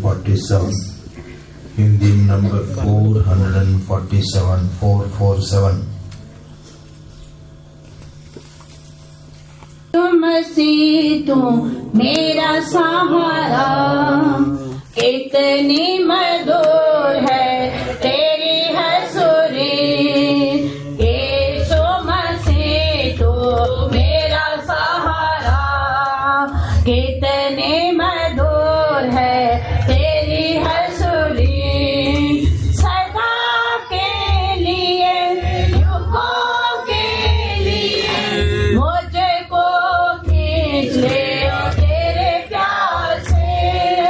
447, Hindi number 447, 447. मसीह तू मेरा सहारा, कितनी मधुर है तेरी हसूरी। यीशु मसीह तू मेरा सहारा, कितनी मधुर है तेरी हसूरी। सदा के लिए, युगों के लिए मुझको खींच ले तेरे प्यार से।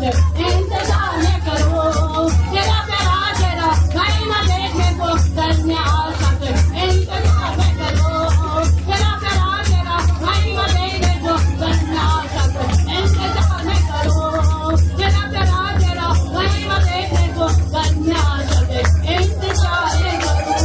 सकते इंतजार न करो तेरा प्यारा तेरा कहीं न देखे तो करने आ सकते इंतजार न करो तेरा प्यारा तेरा कहीं न देखे तो करने आ सकते इंतजार न करो तेरा प्यारा तेरा कहीं न देखे तो करने आ सकते इंतजार न करो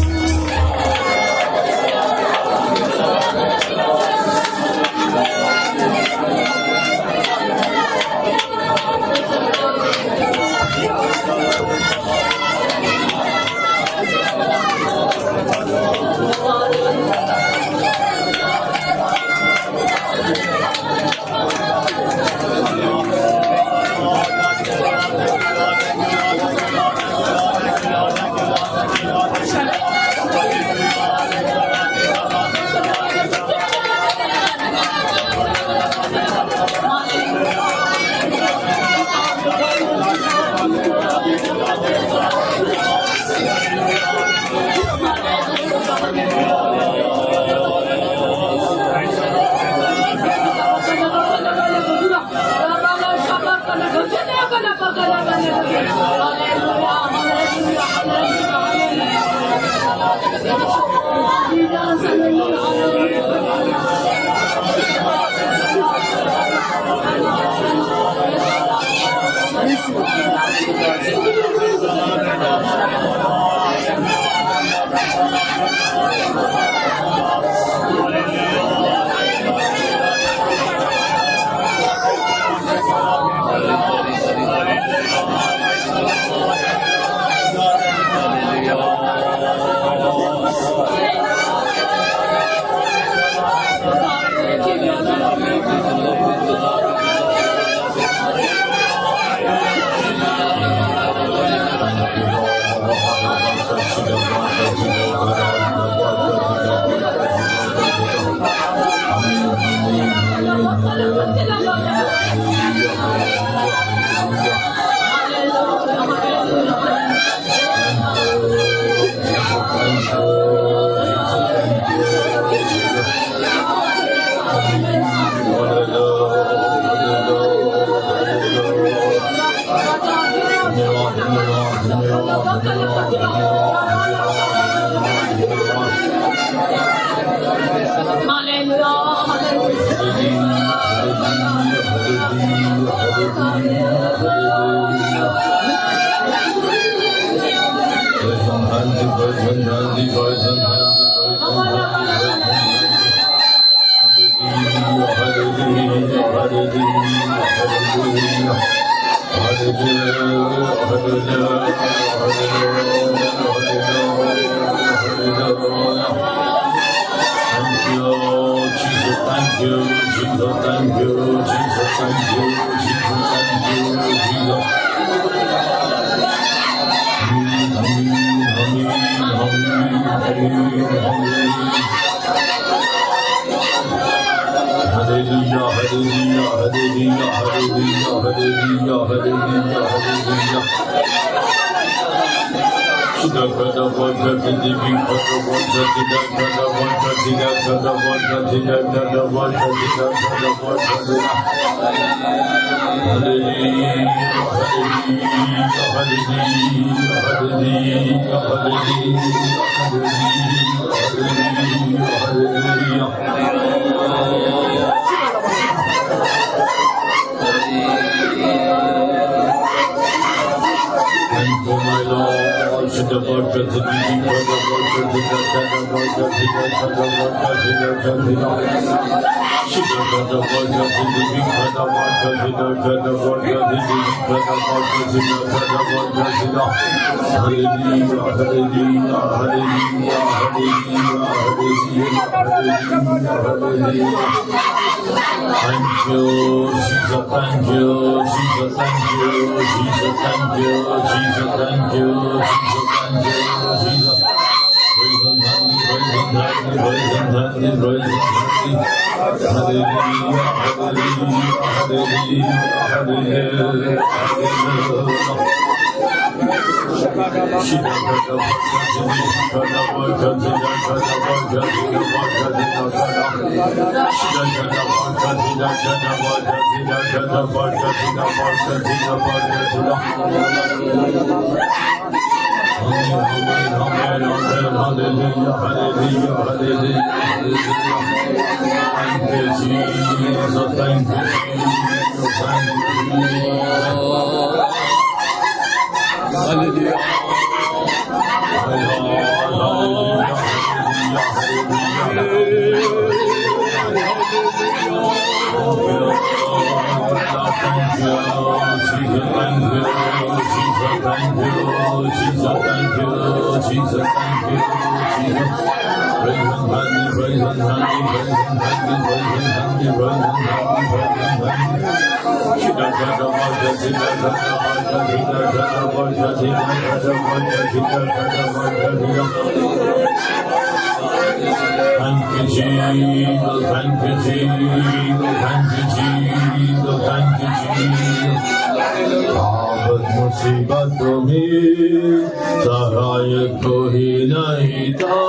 मुसीबतों में सहायक कोई नहीं था,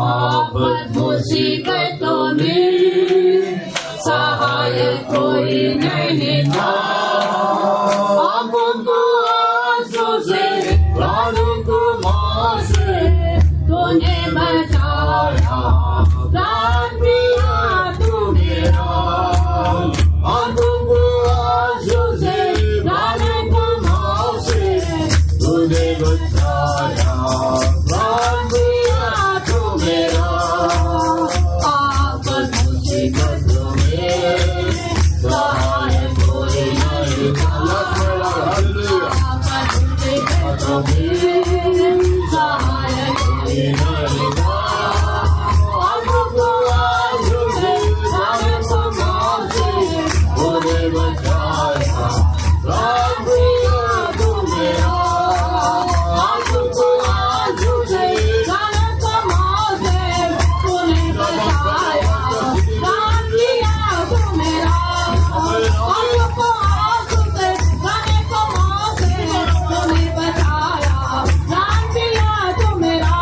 आफत मुसीबतों में सहायक कोई नहीं था। आंखों को आंसू से, प्राणों को मौत से तूने बचाया, प्राण दिया तू मेरा। आंखों को आंसू से, प्राणों को मौत से तूने बचाया, प्राण दिया तू मेरा। आफत मुसीबतों में सहायक कोई नहीं था, आफत मुसीबतों में सहायक कोई नहीं था। आंखों को आंसू से, प्राणों को मौत से तूने बचाया, प्राण दिया तू मेरा। आंखों को आंसू से, प्राणों को मौत से तूने बचाया, प्राण दिया तू मेरा। आंखों को आंसू से, प्राणों को मौत से तूने बचाया, प्राण दिया तू मेरा।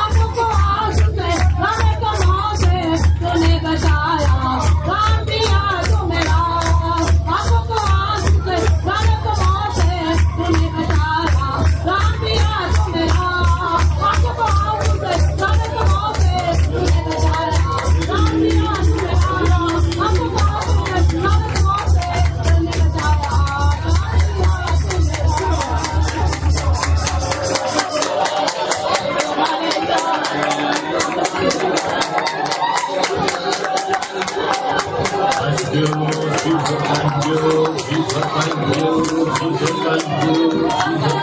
आंखों को आंसू से, प्राणों को मौत से तूने बचाया, प्राण दिया तू मेरा। आंखों को आंसू से, प्राणों को मौत से तूने बचाया, प्राण दिया तू मेरा। आंखों को आंसू से, प्राणों को मौत से तूने बचाया, प्राण दिया तू मेरा। आंखों को आंसू से, प्राणों को मौत से तूने बचाया, Thank you, Jesus, thank you, Jesus, thank you, Jesus, thank you, Jesus.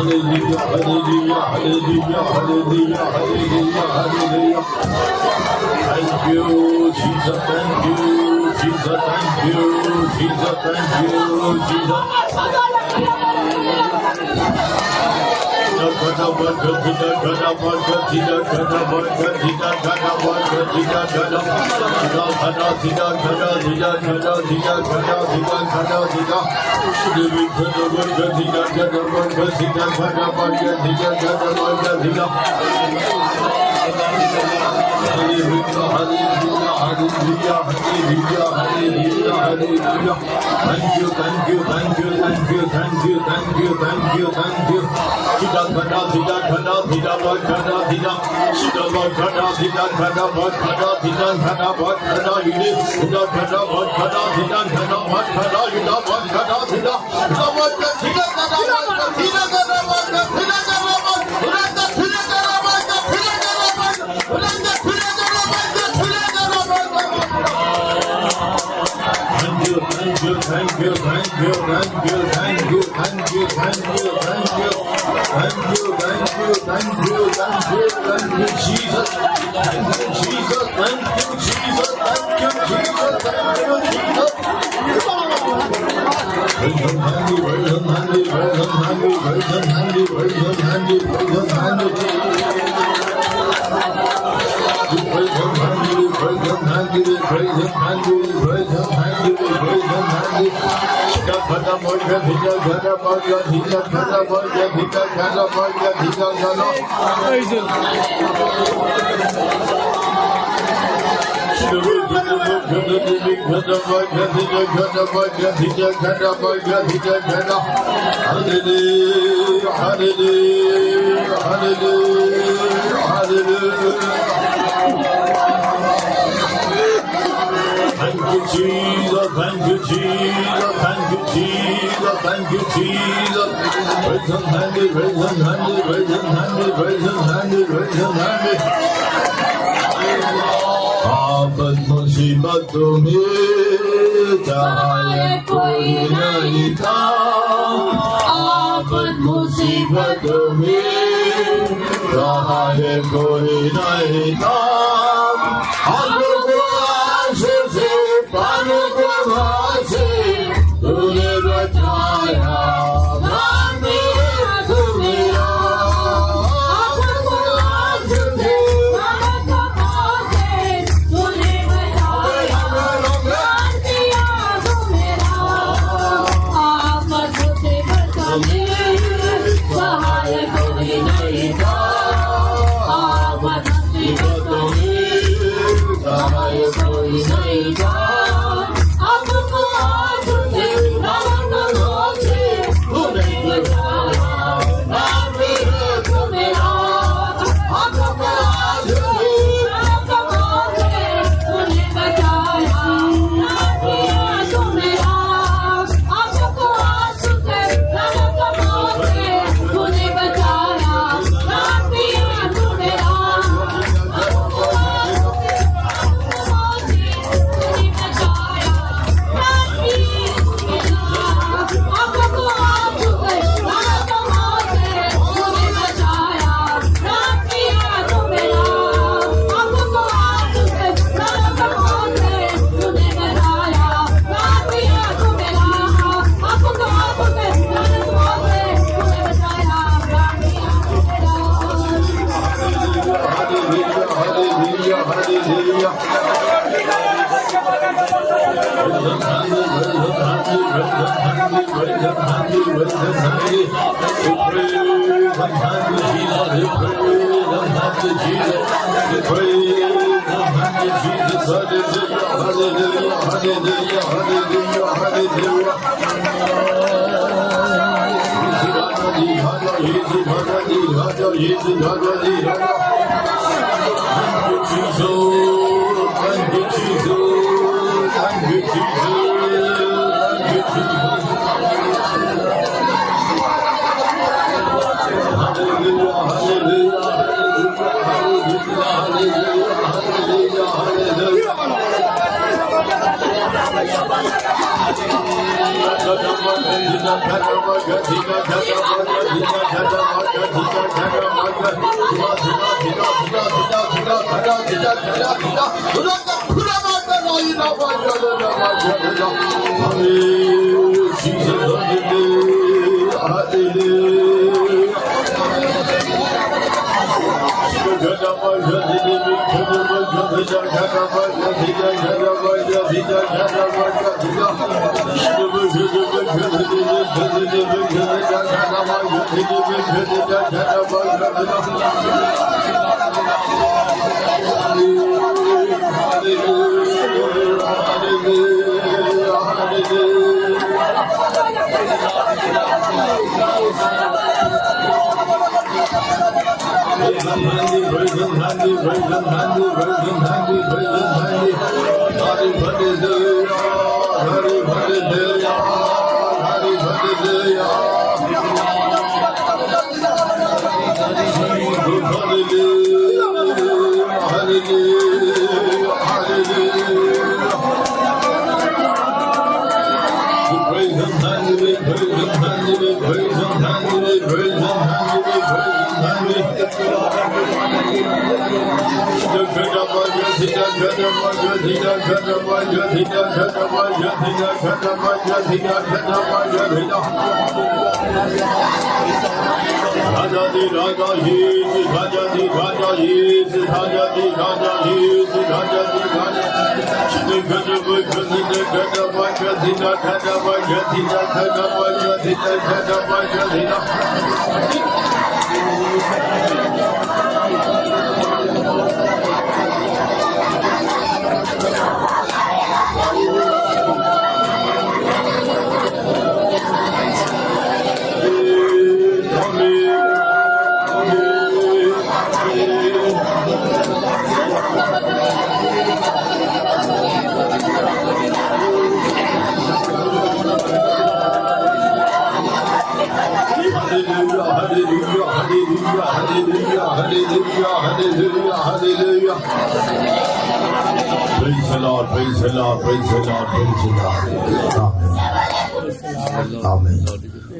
Hallelujah, hallelujah, hallelujah, hallelujah, hallelujah, hallelujah. Thank you, Jesus, thank you, Jesus, thank you, Jesus, thank you, Jesus. Hallelujah, hallelujah, hallelujah, hallelujah, hallelujah, hallelujah. Thank you, thank you, thank you, thank you, thank you, thank you, thank you, thank you. Sida khada, sida khada, sida bhat khada, sida sida bhat khada, sida khada bhat khada, sida khada bhat khada, sida khada bhat khada, sida khada bhat khada, sida bhat khada, sida bhat khada, sida khada bhat khada, sida khada bhat khada, sida khada bhat khada, sida khada bhat khada, sida khada bhat khada. Thank you, thank you, thank you, thank you, thank you, thank you, thank you, thank you. Jesus. Thank you, Jesus. Thank you, Jesus. Thank you, Jesus. Thank you, Jesus. Virgin handy, virgin handy, virgin handy, virgin handy, virgin handy, virgin handy. Virgin handy, virgin handy, virgin handy, virgin handy, virgin handy. Gada moja, dhika gada moja, dhika gada moja, dhika gada moja, dhika gada. Hallelujah, hallelujah, hallelujah, hallelujah. Thank you, Jesus. Thank you, Jesus. Thank you, Jesus. Thank you, Jesus. Virgin handy, virgin handy, virgin handy, virgin handy, virgin handy. आफत मुसीबतों में चाहे कोई नहीं था, आफत मुसीबतों में चाहे कोई नहीं था, आंखों को आंसू से पानों को भाव से तूने बचाया। Praise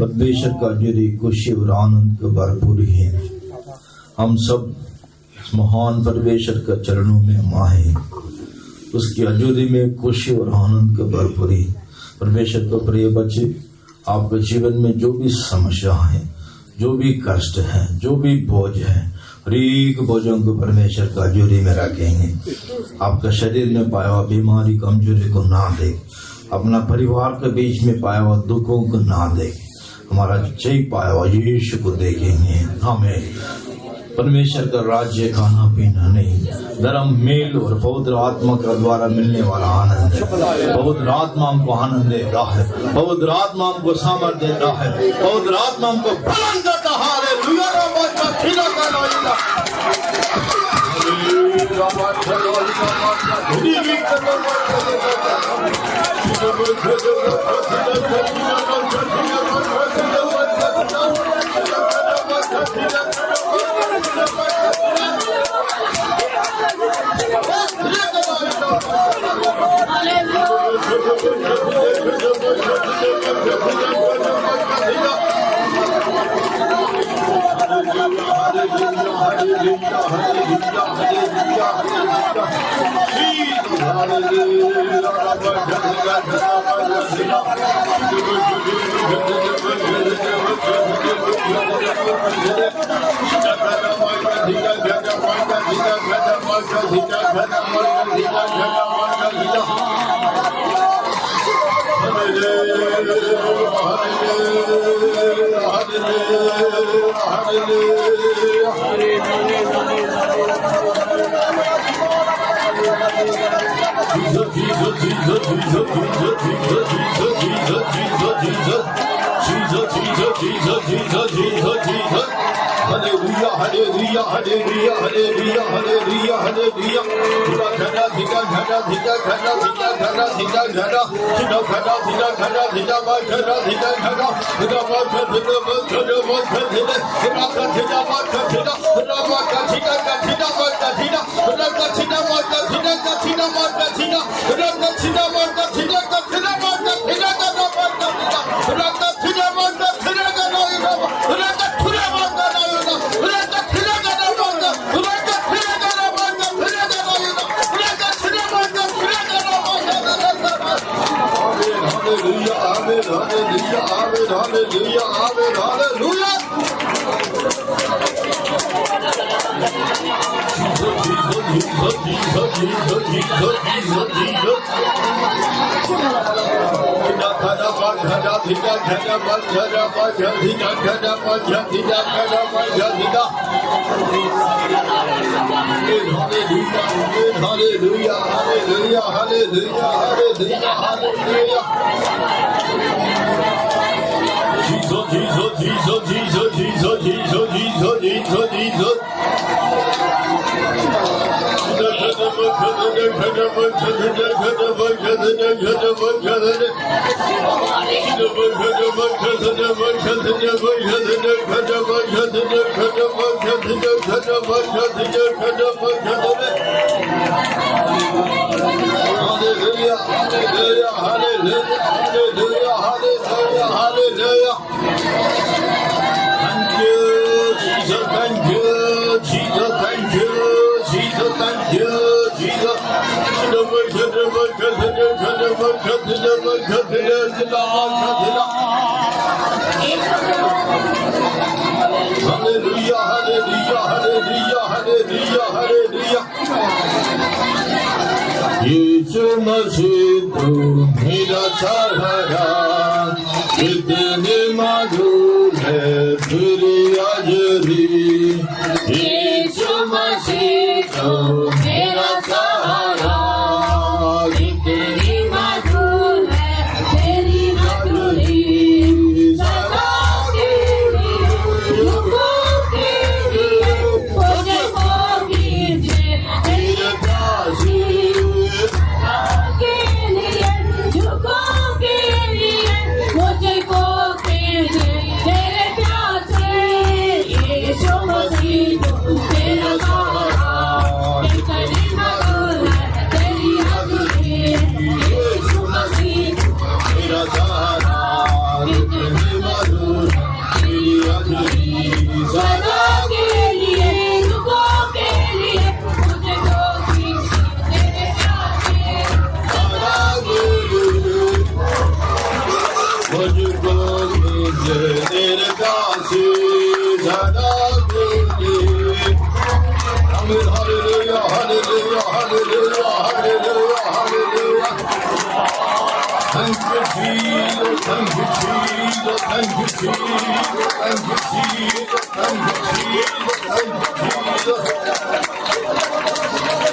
परमेश्वर का अजूरी खुशी और आनंद का भरपूर है। हम सब इस महान परमेश्वर का चरणों में हम आए, उसकी अजूरी में खुशी और आनंद का भरपूरी। परमेश्वर को प्रिय बच्चे, आपके जीवन में जो भी समस्या है, जो भी कष्ट है, जो भी बोझ है, हर एक बोझों को परमेश्वर का अजूरी में रखेंगे। आपका शरीर में पाया हुआ बीमारी कमजोरी को ना दे, अपना परिवार के बीच में पाया हुआ दुखों को ना दे, हमारा जय पाया हुआ यीशु को देखेंगे। हमें परमेश्वर का राज्य खाना पीना नहीं, धर्म मेल और पवित्र आत्मा का द्वारा मिलने वाला आनंद है। पवित्र आत्मा हमको आनंद देता है, पवित्र आत्मा हमको सामर्थ्य देता है, पवित्र आत्मा हमको बुलंद करता है। Hallelujah, hallelujah, hallelujah, hallelujah, hallelujah. Hallelujah, hallelujah, hallelujah, hallelujah, hallelujah. यीशु मसीह तू मेरा सहारा, कितनी मधुर है तेरी हाज़री। यीशु मसीह तू मेरा सहारा, कितनी मधुर है तेरी हाज़री। सदा के लिए दुखों के लिए मुझे को कीजिए तेरे दासी। Hallelujah, hallelujah, hallelujah, hallelujah, hallelujah. Thank you, Jesus, thank you, Jesus, thank you, Jesus, thank you, Jesus, thank you, Jesus, thank you, Jesus.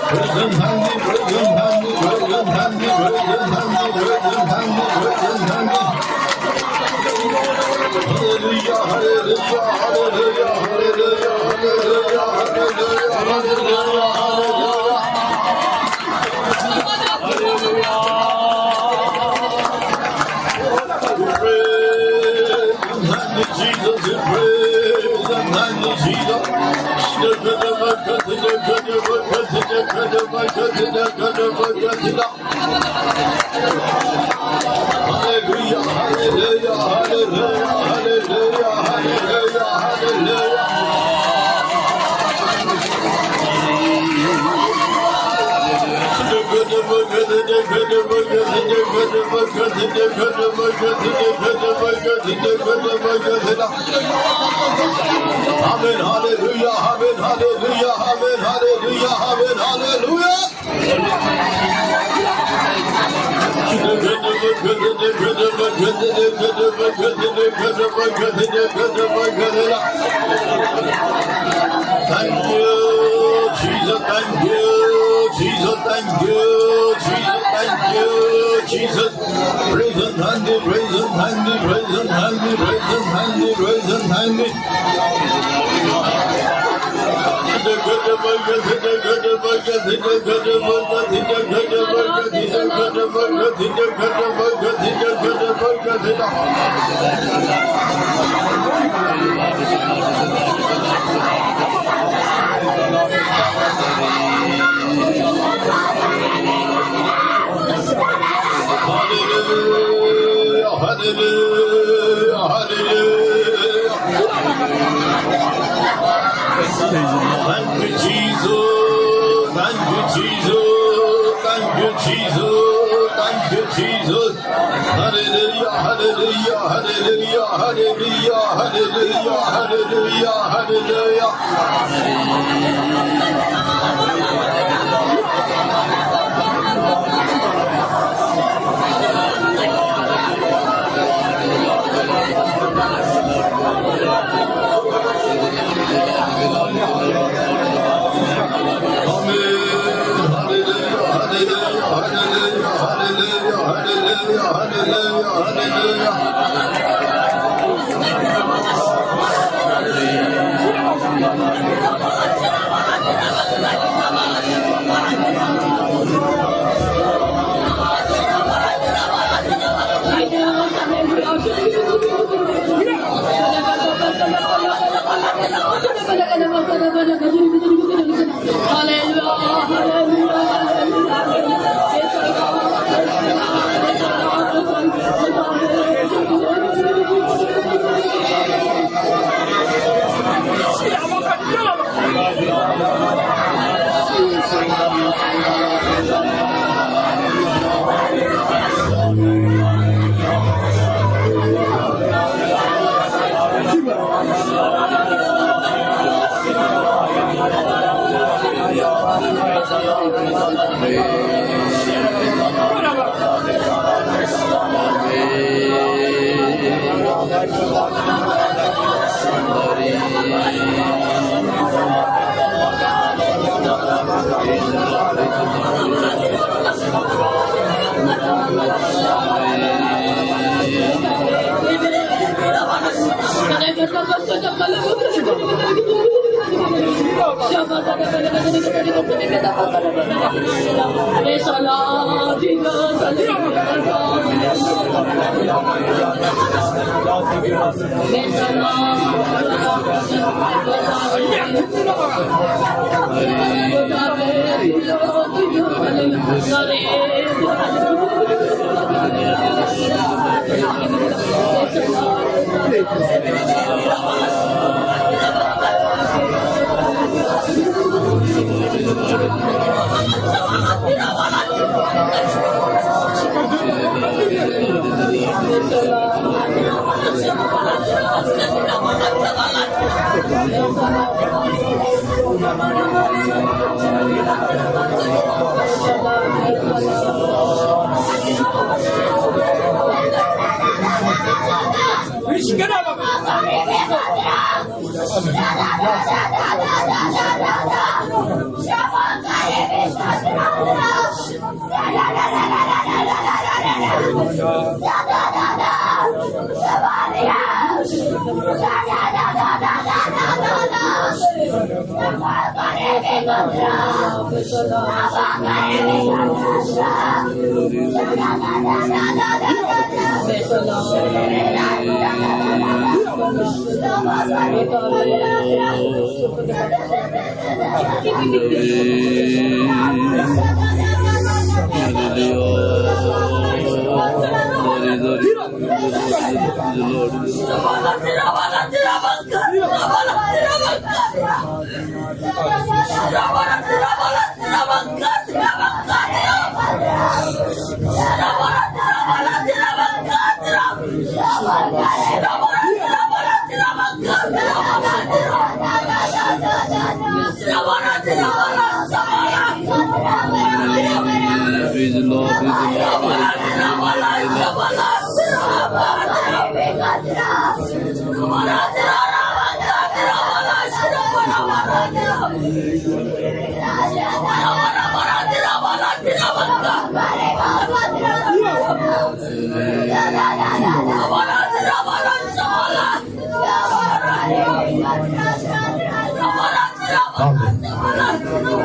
Praise handy, praise handy, praise handy, praise handy, praise handy, praise handy. Hallelujah, hallelujah, hallelujah, hallelujah, hallelujah, hallelujah, hallelujah, hallelujah. Praise Jesus, praise Jesus. Hallelujah, hallelujah, hallelujah, hallelujah, hallelujah, hallelujah. Amen, hallelujah, amen, hallelujah, amen, hallelujah, amen, hallelujah. Thank you, Jesus, thank you, Jesus, thank you, Jesus, thank you, Jesus. Praise and handy, praise and handy, praise and handy, praise and handy, praise and handy. Hallelujah, hallelujah, hallelujah. Thank you, Jesus. Thank you, Jesus. Thank you, Jesus. Thank you, Jesus. Hallelujah, hallelujah, hallelujah, hallelujah, hallelujah, hallelujah, hallelujah.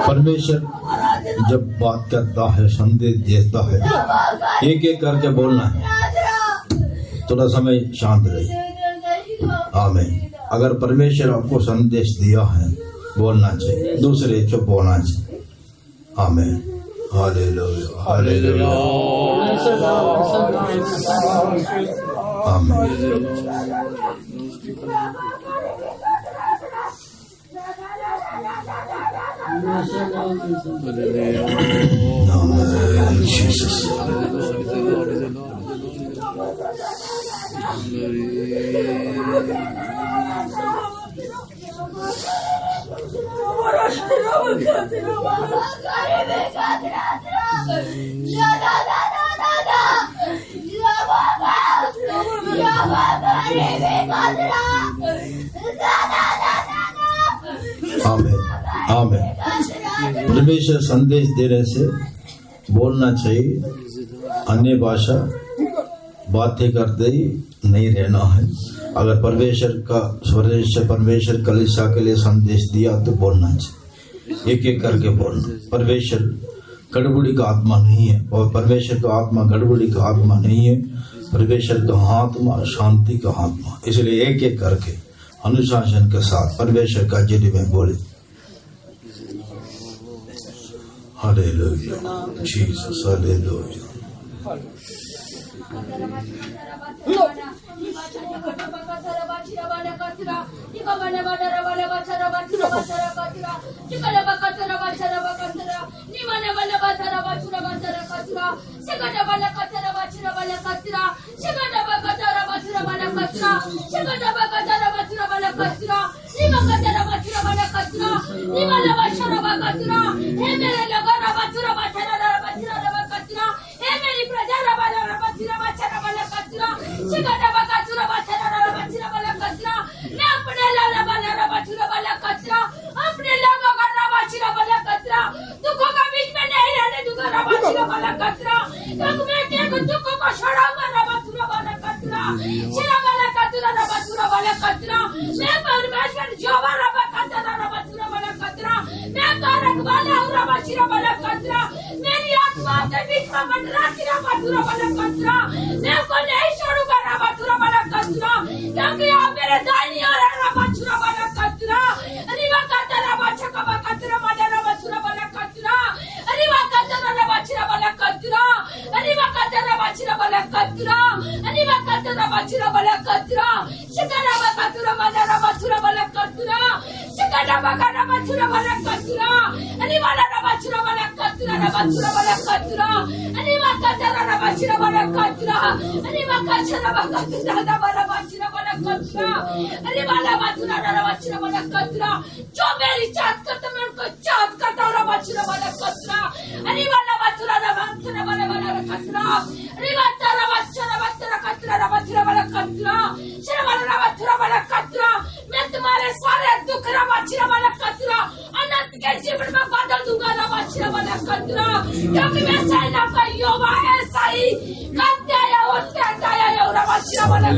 परमेश्वर जब बात करता है, संदेश देता है, एक एक करके बोलना है। थोड़ा समय शांत रहिए। आमीन। अगर परमेश्वर आपको संदेश दिया है, बोलना चाहिए, दूसरे चुप होना चाहिए। आमीन। हालेलुया, हालेलुया, आमीन। Jesus. आमीन, आमीन। परमेश्वर संदेश देने से बोलना चाहिए, अन्य भाषा बातें करते ही नहीं रहना है। अगर परमेश्वर कलीसिया के लिए संदेश दिया तो बोलना चाहिए, एक एक करके बोलना। परमेश्वर गड़बड़ी का आत्मा नहीं है, और परमेश्वर का आत्मा गड़बड़ी का आत्मा नहीं है। परमेश्वर का आत्मा शांति का आत्मा, इसलिए एक एक करके अनुशासन के साथ परमेश्वर का जरिए में बोले। Hallelujah, Jesus, hallelujah. मैं दुख को छोड़ाऊंगा रबातुरा वाला कतरा शिरा वाला कतरा रबातुरा वाला कतरा मैं परमेश्वर जोवा रबा कतरा रबातुरा वाला कतरा मैं कारक वाला हूँ रबाशिरा वाला कतरा मेरी आत्मा के बीच में मंडरा शिरा रबातुरा वाला कतरा मैं को नहीं छोड़ूंगा रबातुरा वाला कतरा क्योंकि आप मेरे दाहिनी ओर है रबातुरा वाला कतरा रिवा कतरा रबाचका कतरा वाला रबातुरा वाला कतरा रिवा कतरा रबाशिरा वाला कतरा रिवा कतरा रबाशिरा वाला कतरा रिवा कतरा रबाशिरा वाला कतरा शिकरा कतरा वाला रबातुरा वाला कतरा शिकरा रबातुरा वाला कतरा रिवा रबाशिरा वाला कतरा रबातुरा वाला कतरा रिवा कतरा रबाशिरा वाला कतरा रिवा कतरा रबाशिरा वाला कतरा रिवा रबातुरा रबाशिरा वाला कतरा जो मेरी चाहत करता मैं उनको चाहत करता हूँ रबाशिरा वाला कतरा रिवा रबातुरा रबाशिरा वाला कतरा रिवा रबाशिरा कतरा रबाशिरा वाला कतरा शिरा वाला रबाशिरा वाला कतरा मैं तुम्हारे सारे दुख रबाशिरा वाला कतरा अनंत के जीवन में बदल दूंगा रबाशिरा वाला कतरा क्योंकि मैं सेना का योवा ऐसा ही करते आया होते आया है रबाशिरा वाला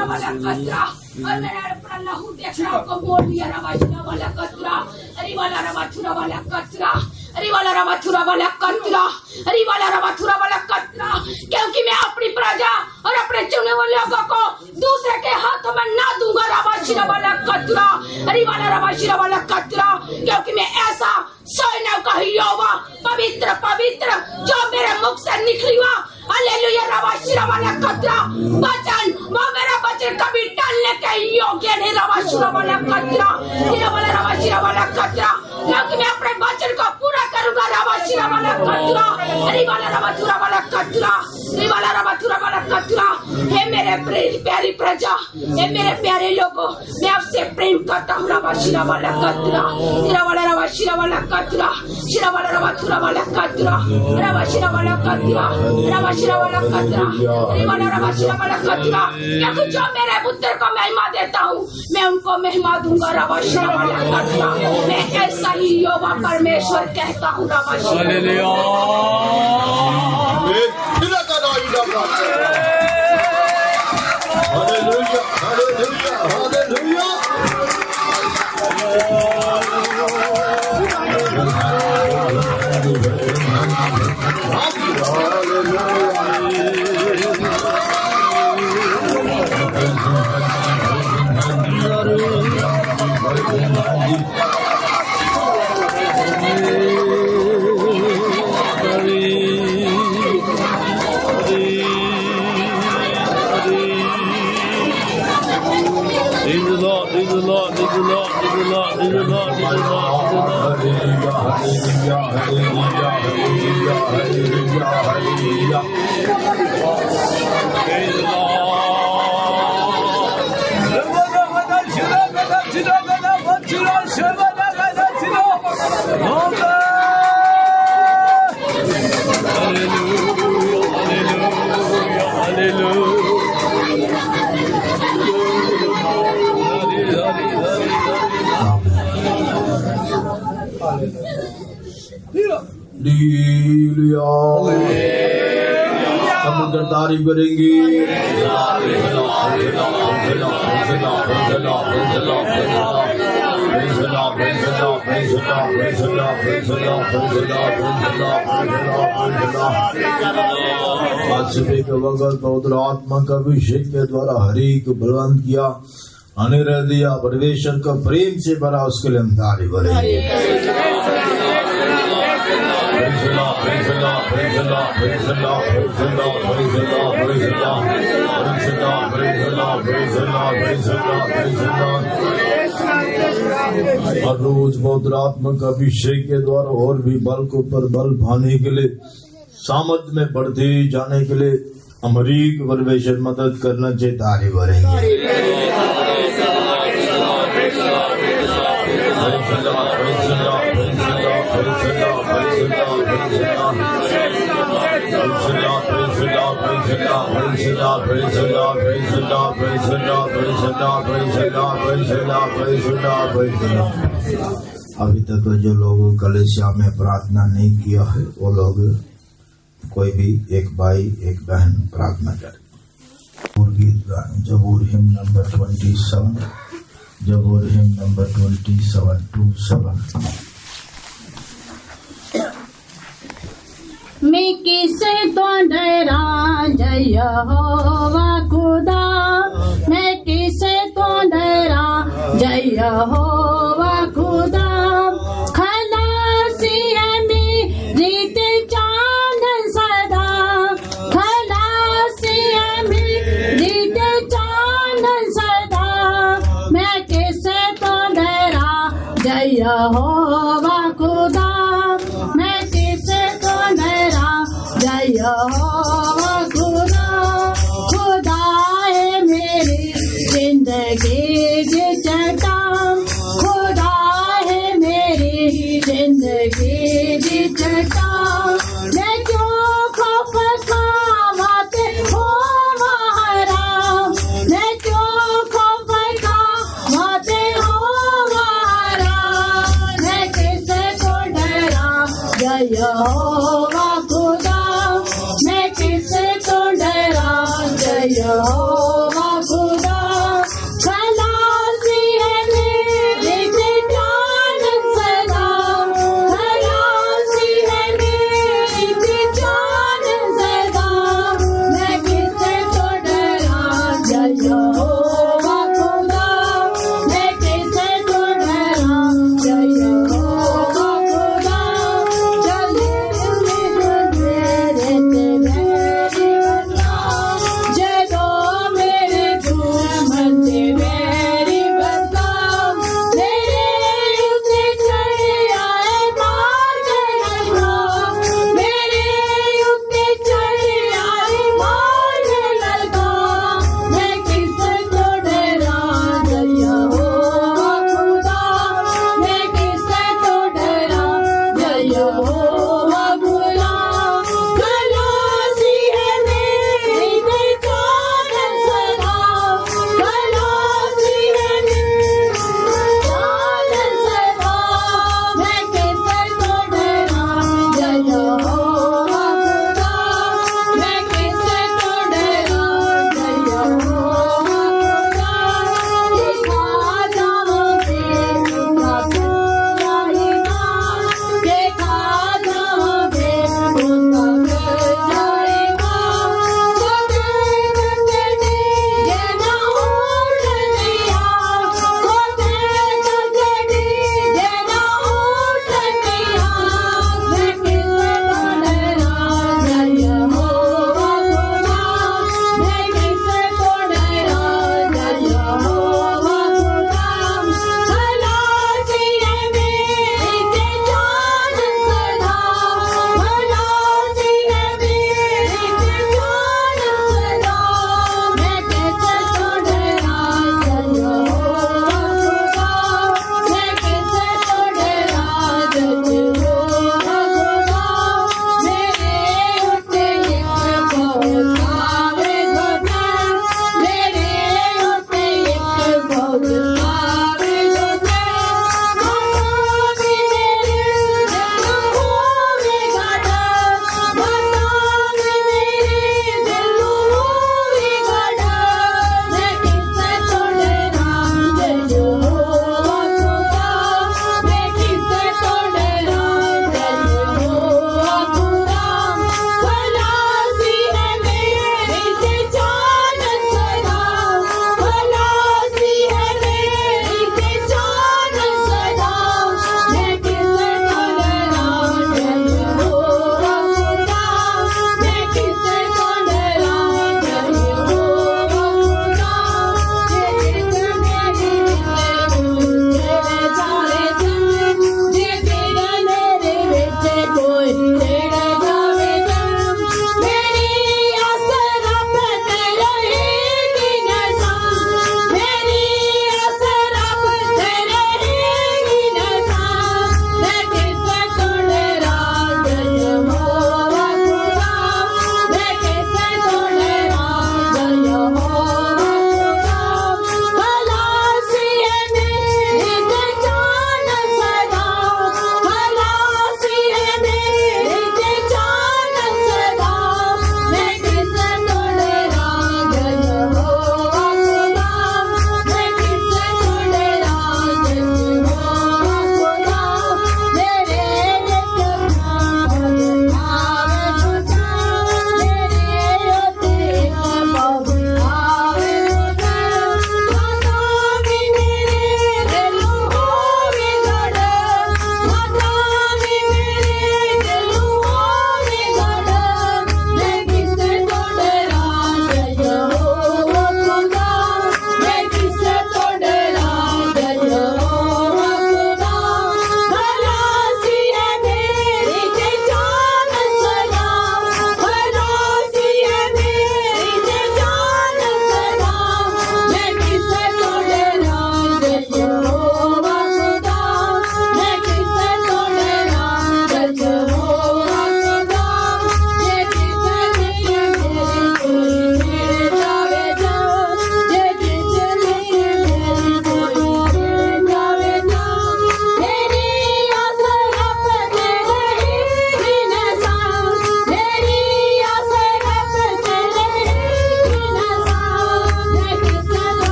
और मैंने अपना लहू देखना को बोल दिया रबाशिरा वाला कतरा अरे वाला रबाछुरा वाला कतरा अरे वाला रबाछुरा वाला कतरा अरे वाला रबाछुरा वाला कतरा क्योंकि मैं अपनी प्रजा और अपने चुने हुए लोगों को दूसरे के हाथों में ना दूंगा रबाशिरा वाला कतरा अरे वाला रबाशिरा वाला कतरा क्योंकि मैं ऐसा सोने का यहोवा पवित्र पवित्र जो मेरे मुख से निकली हुआ हालेलुया रबाशिरा वाला कतरा वचन वो मेरा वचन कभी टालने के योग्य नहीं रबाशिरा वाला कतरा रबाशिरा वाला कतरा क्योंकि मैं अपने वचन को पूरा करूंगा रबाशिरा वाला कतरा अरे वाला रबाशिरा वाला कतरा अरे वाला रबाशिरा वाला कतरा हे मेरे प्यारी प्रजा हे मेरे प्यारे लोगों मैं आपसे प्रेम करता हूँ रबाशिरा वाला कतरा तेरा वाला रबाशिरा वाला कतरा शिरा वाला रबाशिरा वाला कतरा रबाशिरा वाला कतरा रबाशिरा वाला कतरा अरे वाला रबाशिरा वाला कतरा क्योंकि जो मेरे पुत्र को महिमा देता हूँ मैं उनको महिमा दूंगा रबाशिरा वाला कतरा मैं ऐसा ही यहोवा परमेश्वर कहता हूँ रबाशिरा Hallelujah, hallelujah, hallelujah. हालेलुया। हम उनका तारीफ करेंगे। आज सुबह के वक्त पवित्र आत्मा का अभिषेक के द्वारा हरि को बलवंत किया, अनिर्णय दिया, परमेश्वर का प्रेम से भरा, उसके लिए हम तारीफ करेंगे। और रोज पवित्र आत्मा का अभिषेक के द्वारा और भी बल को पर बल पाने के लिए, सामर्थ में बढ़ते जाने के लिए अमरीक परमेश्वर मदद करना चाहिए। तारीफ करेंगे। अभी तक जो लोग कलीसिया में प्रार्थना नहीं किया है, वो लोग कोई भी एक भाई एक बहन प्रार्थना करें। और गीत गाएं। जबूर हिम नंबर 27, जबूर हिम नंबर 27:27। मैं किसे तो डरा जय यहोवा खुदा, मैं किसे तो डरा जय यहोवा खुदा। खलासी है मेरी जान सदा, खलासी है मेरी जान सदा। मैं किसे तो डरा जय यहोवा खुदा, मैं किसे तो डरा जय यहोवा खुदा। खुदा है मेरी जिंदगी की चट्टान, खुदा है मेरी जिंदगी की चट्टान। मैं क्यों खौफ खाते हो महाराम, मैं क्यों खौफ खाते हो महाराम। मैं किसे को डरा जय यहोवा खुदा, मैं किसे को डरा जय यहोवा खुदा। खलासी है मेरी जान सदा, खलासी है मेरी जान सदा। मैं किसे को डरा जय यहोवा खुदा, मैं किसे को डरा जय यहोवा खुदा। चले मेरे तेरे जय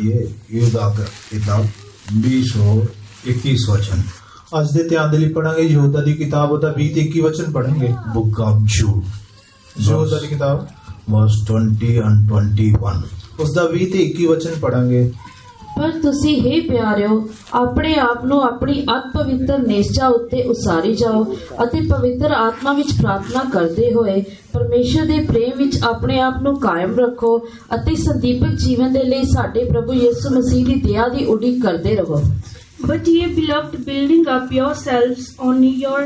पढ़िए यूदा का किताब 20 और 21 वचन। ਅੱਜ ਦੇ ਧਿਆਨ ਦੇ ਲਈ ਪੜਾਂਗੇ ਯਹੂਦਾ ਦੀ ਕਿਤਾਬ ਉਹਦਾ 20 ਤੇ 21 ਵਚਨ ਪੜਾਂਗੇ। बुक ऑफ जूड ਯਹੂਦਾ ਦੀ ਕਿਤਾਬ वर्स 20 and 21। ਉਸ ਦਾ 20 ਤੇ 21 ਵਚਨ ਪੜਾਂਗੇ। ਪਰ ਤੁਸੀਂ हे ਪਿਆਰਿਓ ਆਪਣੇ ਆਪ ਨੂੰ ਆਪਣੀ ਅਤ ਪਵਿੱਤਰ ਨਿਸ਼ਚਾ ਉੱਤੇ ਉਸਾਰੀ ਜਾਓ ਅਤੇ ਪਵਿੱਤਰ ਆਤਮਾ ਵਿੱਚ ਪ੍ਰਾਰਥਨਾ ਕਰਦੇ ਹੋਏ ਪਰਮੇਸ਼ਰ ਦੇ ਪ੍ਰੇਮ ਵਿੱਚ ਆਪਣੇ ਆਪ ਨੂੰ ਕਾਇਮ ਰੱਖੋ ਅਤੇ ਸੰਦੀਪਕ ਜੀਵਨ ਦੇ ਲਈ ਸਾਡੇ ਪ੍ਰਭੂ ਯਿਸੂ ਮਸੀਹ ਦੀ ਦਇਆ ਦੀ ਉਡੀਕ ਕਰਦੇ ਰਹੋ। But ye beloved, building up yourselves on your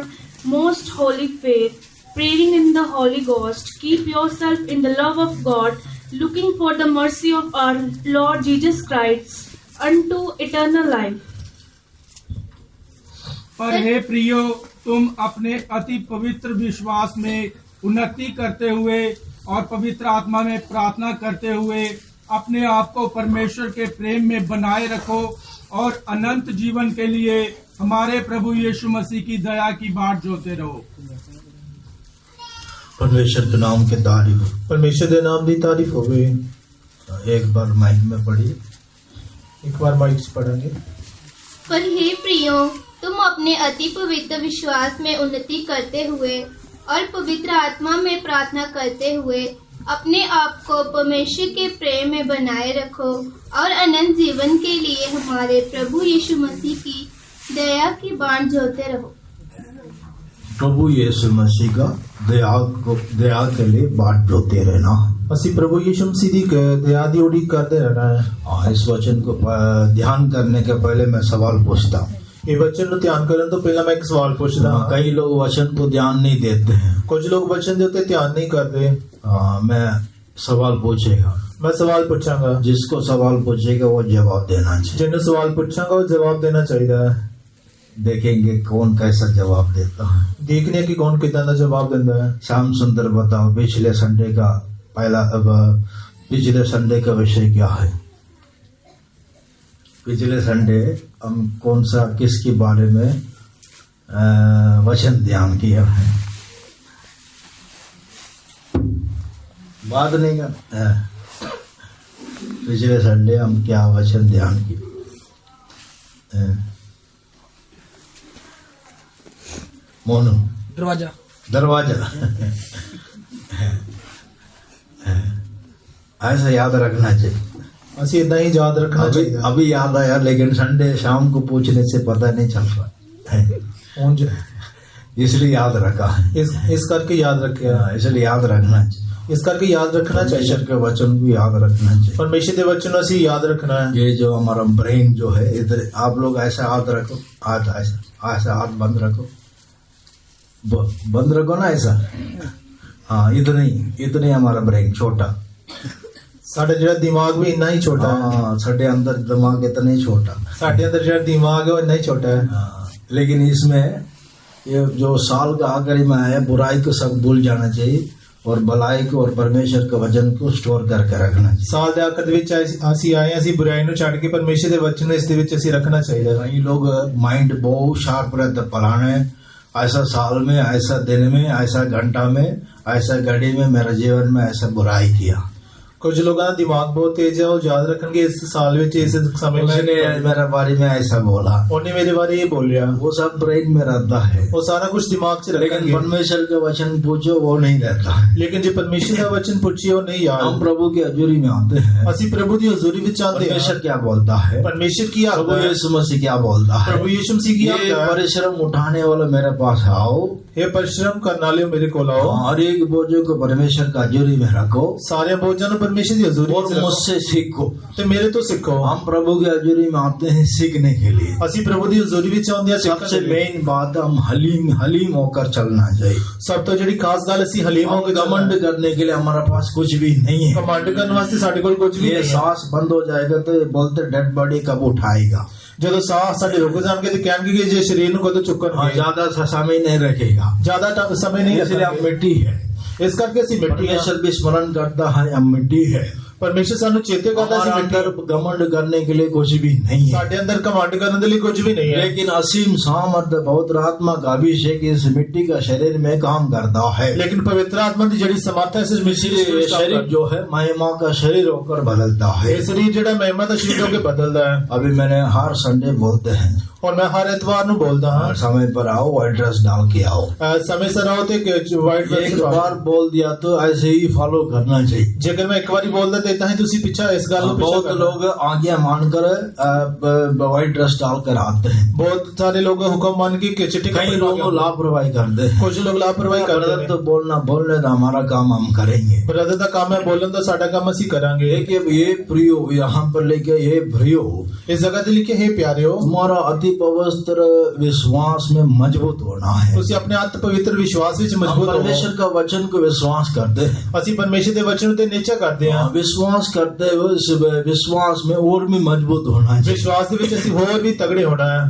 most holy faith, praying in the Holy Ghost, keep yourself in the love of God, looking for the mercy of our Lord Jesus Christ unto eternal life. पर हे प्रियो, तुम अपने अति पवित्र विश्वास में उन्नति करते हुए और पवित्र आत्मा में प्रार्थना करते हुए अपने आप को परमेश्वर के प्रेम में बनाए रखो और अनंत जीवन के लिए हमारे प्रभु यीशु मसीह की दया की बाट जोते रहो। परमेश्वर के नाम के तारीफ हो। ਪਰਮੇਸ਼ਰ ਦੇ ਨਾਮ ਦੀ ਤਾਰੀਫ ਹੋਵੇ। एक बार माइक में पढ़िए। ਇੱਕ ਵਾਰ ਮਾਈਕ 'ਚ ਪੜਾਂਗੇ। पर हे प्रियो, तुम अपने अति पवित्र विश्वास में उन्नति करते हुए और पवित्र आत्मा में प्रार्थना करते हुए अपने आप को परमेश्वर के प्रेम में बनाए रखो और अनंत जीवन के लिए हमारे प्रभु यीशु मसीह की दया की बाट जोते रहो। प्रभु यीशु मसीह का दया के लिए बाट जोते रहना। ਅਸੀਂ ਪ੍ਰਭੂ ਯਿਸੂ ਮਸੀਹ ਦੀ ਦਇਆ ਦੀ ਉਡੀਕ ਕਰਦੇ ਰਹਿਣਾ ਹੈ। इस वचन को ध्यान करने के पहले मैं सवाल पूछता हूँ। ਇਹ ਵਚਨ ਨੂੰ ਧਿਆਨ ਕਰਨ ਤੋਂ ਪਹਿਲਾਂ ਮੈਂ ਇੱਕ ਸਵਾਲ ਪੁੱਛਦਾ ਹਾਂ। कई लोग वचन को ध्यान नहीं देते हैं। ਕੁਝ ਲੋਕ ਵਚਨ ਦੇ ਉੱਤੇ ਧਿਆਨ ਨਹੀਂ ਕਰਦੇ। मैं सवाल पूछेगा, ਮੈਂ ਸਵਾਲ ਪੁੱਛਾਂਗਾ, जिसको सवाल पूछेगा वो जवाब देना चाहिए। ਜਿਹਨੂੰ ਸਵਾਲ ਪੁੱਛਾਂਗਾ ਉਹ ਜਵਾਬ ਦੇਣਾ ਚਾਹੀਦਾ ਹੈ। देखेंगे कौन कैसा जवाब देता है। ਦੇਖਨੇ ਕਿ ਕੌਣ ਕਿਦਾਂ ਦਾ ਜਵਾਬ ਦਿੰਦਾ ਹੈ। श्याम सुंदर बताओ, पिछले संडे का विषय क्या है? पिछले संडे हम कौन सा किसके बारे में वचन ध्यान किया है? बात नहीं कर पिछले संडे हम क्या वचन ध्यान किए? मोनू दरवाजा ऐसा याद रखना चाहिए। ਅਸੀਂ ਇਦਾਂ ਹੀ ਯਾਦ ਰੱਖਣਾ ਚਾਹੀਦਾ। अभी याद आया, लेकिन संडे शाम को पूछने से पता नहीं चल रहा है, ਹੁਣ इसलिए याद रखा है। ਇਸ ਕਰਕੇ ਯਾਦ ਰੱਖਿਆ। इसलिए याद रखना चाहिए। ਇਸ ਕਰਕੇ याद रखना चाहिए। परमेश्वर के वचन को याद रखना चाहिए। परमेश्वर के वचन ਅਸੀਂ याद रखना है। ये जो हमारा ब्रेन जो है, इधर आप लोग ऐसा हाथ रखो, हाथ ऐसा हाथ बंद रखो, बंद रखो ना ऐसा। हाँ, इतने हमारा ब्रेन छोटा। ਸਾਡਾ ਜਿਹੜਾ ਦਿਮਾਗ ਵੀ ਇੰਨਾ ਹੀ ਛੋਟਾ ਹੈ। हाँ, साढ़े अंदर दिमाग इतना ही छोटा। ਸਾਡੇ ਅੰਦਰ ਜਿਹੜਾ ਦਿਮਾਗ ਹੈ ਉਹ ਇੰਨਾ ਹੀ ਛੋਟਾ ਹੈ। हाँ, लेकिन इसमें ये जो साल का आखिरी में है, बुराई को सब भूल जाना चाहिए और भलाई को और परमेश्वर के वचन को स्टोर करके रखना चाहिए। ਸਾਲ ਦੇ ਆਖਰ ਦੇ ਵਿੱਚ ਅਸੀਂ ਆਏ, ਅਸੀਂ ਬੁਰਾਈ ਨੂੰ ਛੱਡ ਕੇ ਪਰਮੇਸ਼ਰ ਦੇ ਵਚਨ ਨੂੰ ਇਸ ਦੇ ਵਿੱਚ ਅਸੀਂ ਰੱਖਣਾ ਚਾਹੀਦਾ ਹੈ। कई लोग माइंड बहुत शार्प रहता, पढ़ाने ऐसा साल में, ऐसा दिन में, ऐसा घंटा में, ऐसा घड़ी में मेरे जीवन में ऐसा बुराई किया। कुछ लोगों का दिमाग बहुत तेज है, वो याद रखेंगे इस साल में, इस समय उसने में मेरे बारे में ऐसा बोला, उन्हें मेरे बारे ये बोल रहा, वो सब ब्रेन में रहता है, वो सारा कुछ दिमाग से लेकिन रखेंगे। परमेश्वर के वचन पूछो वो नहीं रहता है। लेकिन जो परमेश्वर का वचन पूछिए वो नहीं याद। हम प्रभु की हजूरी में आते हैं, ਅਸੀਂ ਪ੍ਰਭੂ ਦੀ ਹਜ਼ੂਰੀ ਵਿੱਚ ਆਉਂਦੇ ਹਾਂ। परमेश्वर क्या बोलता है, परमेश्वर की प्रभु आज्ञा है। यीशु मसीह क्या बोलता है, प्रभु यीशु मसीह की ये आज्ञा है। परिश्रम उठाने वाले मेरे पास आओ, हे परिश्रम करने वाले मेरे को लाओ, हर एक बोझों को परमेश्वर का हजूरी में रखो, सारे बोझों को परमेश्वर की हजूरी और ਵਿੱਚ ਰੱਖੋ मुझसे सीखो। ਤੇ ਮੇਰੇ ਤੋਂ ਸਿੱਖੋ। हम प्रभु की हजूरी में आते हैं सीखने के लिए। ਅਸੀਂ ਪ੍ਰਭੂ ਦੀ ਹਜ਼ੂਰੀ ਵਿੱਚ ਆਉਂਦੇ ਹਾਂ ਸਿੱਖਣ सबसे ਦੇ ਲਈ। मेन बात, हम हलीम होकर चलना चाहिए। ਸਭ ਤੋਂ ਜਿਹੜੀ ਖਾਸ ਗੱਲ ਅਸੀਂ ਹਲੀਮ ਹੋ हम ਕੇ घमंड करने के लिए हमारा पास कुछ भी नहीं है। ਕਮਾਂਡ ਕਰਨ ਵਾਸਤੇ ਸਾਡੇ ਕੋਲ ਕੁਝ ਵੀ ये ਨਹੀਂ ਹੈ। सांस बंद हो जाएगा तो ये बोलते डेड बॉडी कब उठाएगा। ਜਦੋਂ ਸਾਹ ਸਾਡੇ ਰੁਕ ਜਾਣਗੇ ਤੇ ਕਹਿਣਗੇ ਕਿ ਜੇ ਸਰੀਰ ਨੂੰ ਕਦੋਂ हाँ, ਚੁੱਕਣਗੇ। ज्यादा सा समय नहीं रखेगा, ਜ਼ਿਆਦਾ समय नहीं इसलिए हम रखेंगे। मिट्टी है। ਇਸ ਕਰਕੇ ਅਸੀਂ ਮਿੱਟੀ ਹਾਂ। परमेश्वर भी स्मरण करता है हम मिट्टी है, ਪਰਮੇਸ਼ਰ ਸਾਨੂੰ ਚੇਤੇ ਕਰਦਾ ਸੀ हमारे अंदर घमंड करने के लिए कुछ भी नहीं है, ਸਾਡੇ ਅੰਦਰ ਕਮਾਂਡ ਕਰਨ ਦੇ ਲਈ ਕੁਝ ਵੀ ਨਹੀਂ ਹੈ, लेकिन असीम सामर्थ पवित्र आत्मा का अभिषेक इस मिट्टी का शरीर में काम करता है। लेकिन पवित्र आत्मा की जड़ी समर्थ है इस मिट्टी इसलिए ये शरीर जो है महिमा का शरीर होकर बदलता है। ये शरीर जेड़ा महिमा का शरीर होकर बदलता है। अभी मैंने हर संडे बोलते हैं और मैं हर एतवार नु बोलता हूं, समय पर आओ, व्हाइट ड्रेस डाल के आओ। समय से आओ तो व्हाइट ड्रेस एक बार बोल दिया तो ऐसे ही फॉलो करना चाहिए। जेकर मैं एक बार बोल देता है तुसी पीछा इस गल नु बहुत लोग आज्ञा मानकर व्हाइट ड्रेस डालकर आते हैं, बहुत सारे लोग हुक्म मान के चिट्ठी, कई लोग लापरवाही करते हैं, कुछ लोग लापरवाही करते हैं। तो बोलने तो हमारा काम हम करेंगे, ब्रदर का काम है बोलन तो साडा काम ਅਸੀਂ ਕਰਾਂਗੇ। लेकिन ये प्रियो यहाँ पर लेके ये प्रियो इस जगह ते लिखे हे प्यारेओ, तुम्हारा अति पवित्र विश्वास में मजबूत होना है। ਤੁਸੀਂ ਆਪਣੇ ਆਤਮ ਪਵਿੱਤਰ ਵਿਸ਼ਵਾਸ ਵਿੱਚ ਮਜ਼ਬੂਤ ਹੋਵੋ। परमेश्वर का वचन को विश्वास करते हैं, ਅਸੀਂ ਪਰਮੇਸ਼ਰ ਦੇ ਵਚਨ ਉਤੇ ਨਿਚਾ ਕਰਦੇ ਹਾਂ। विश्वास करते हुए इस विश्वास में और भी मजबूत होना चाहिए। ਵਿਸ਼ਵਾਸ ਦੇ ਵਿੱਚ ਅਸੀਂ ਹੋਰ ਵੀ ਤਗੜੇ ਹੋਣਾ ਹੈ।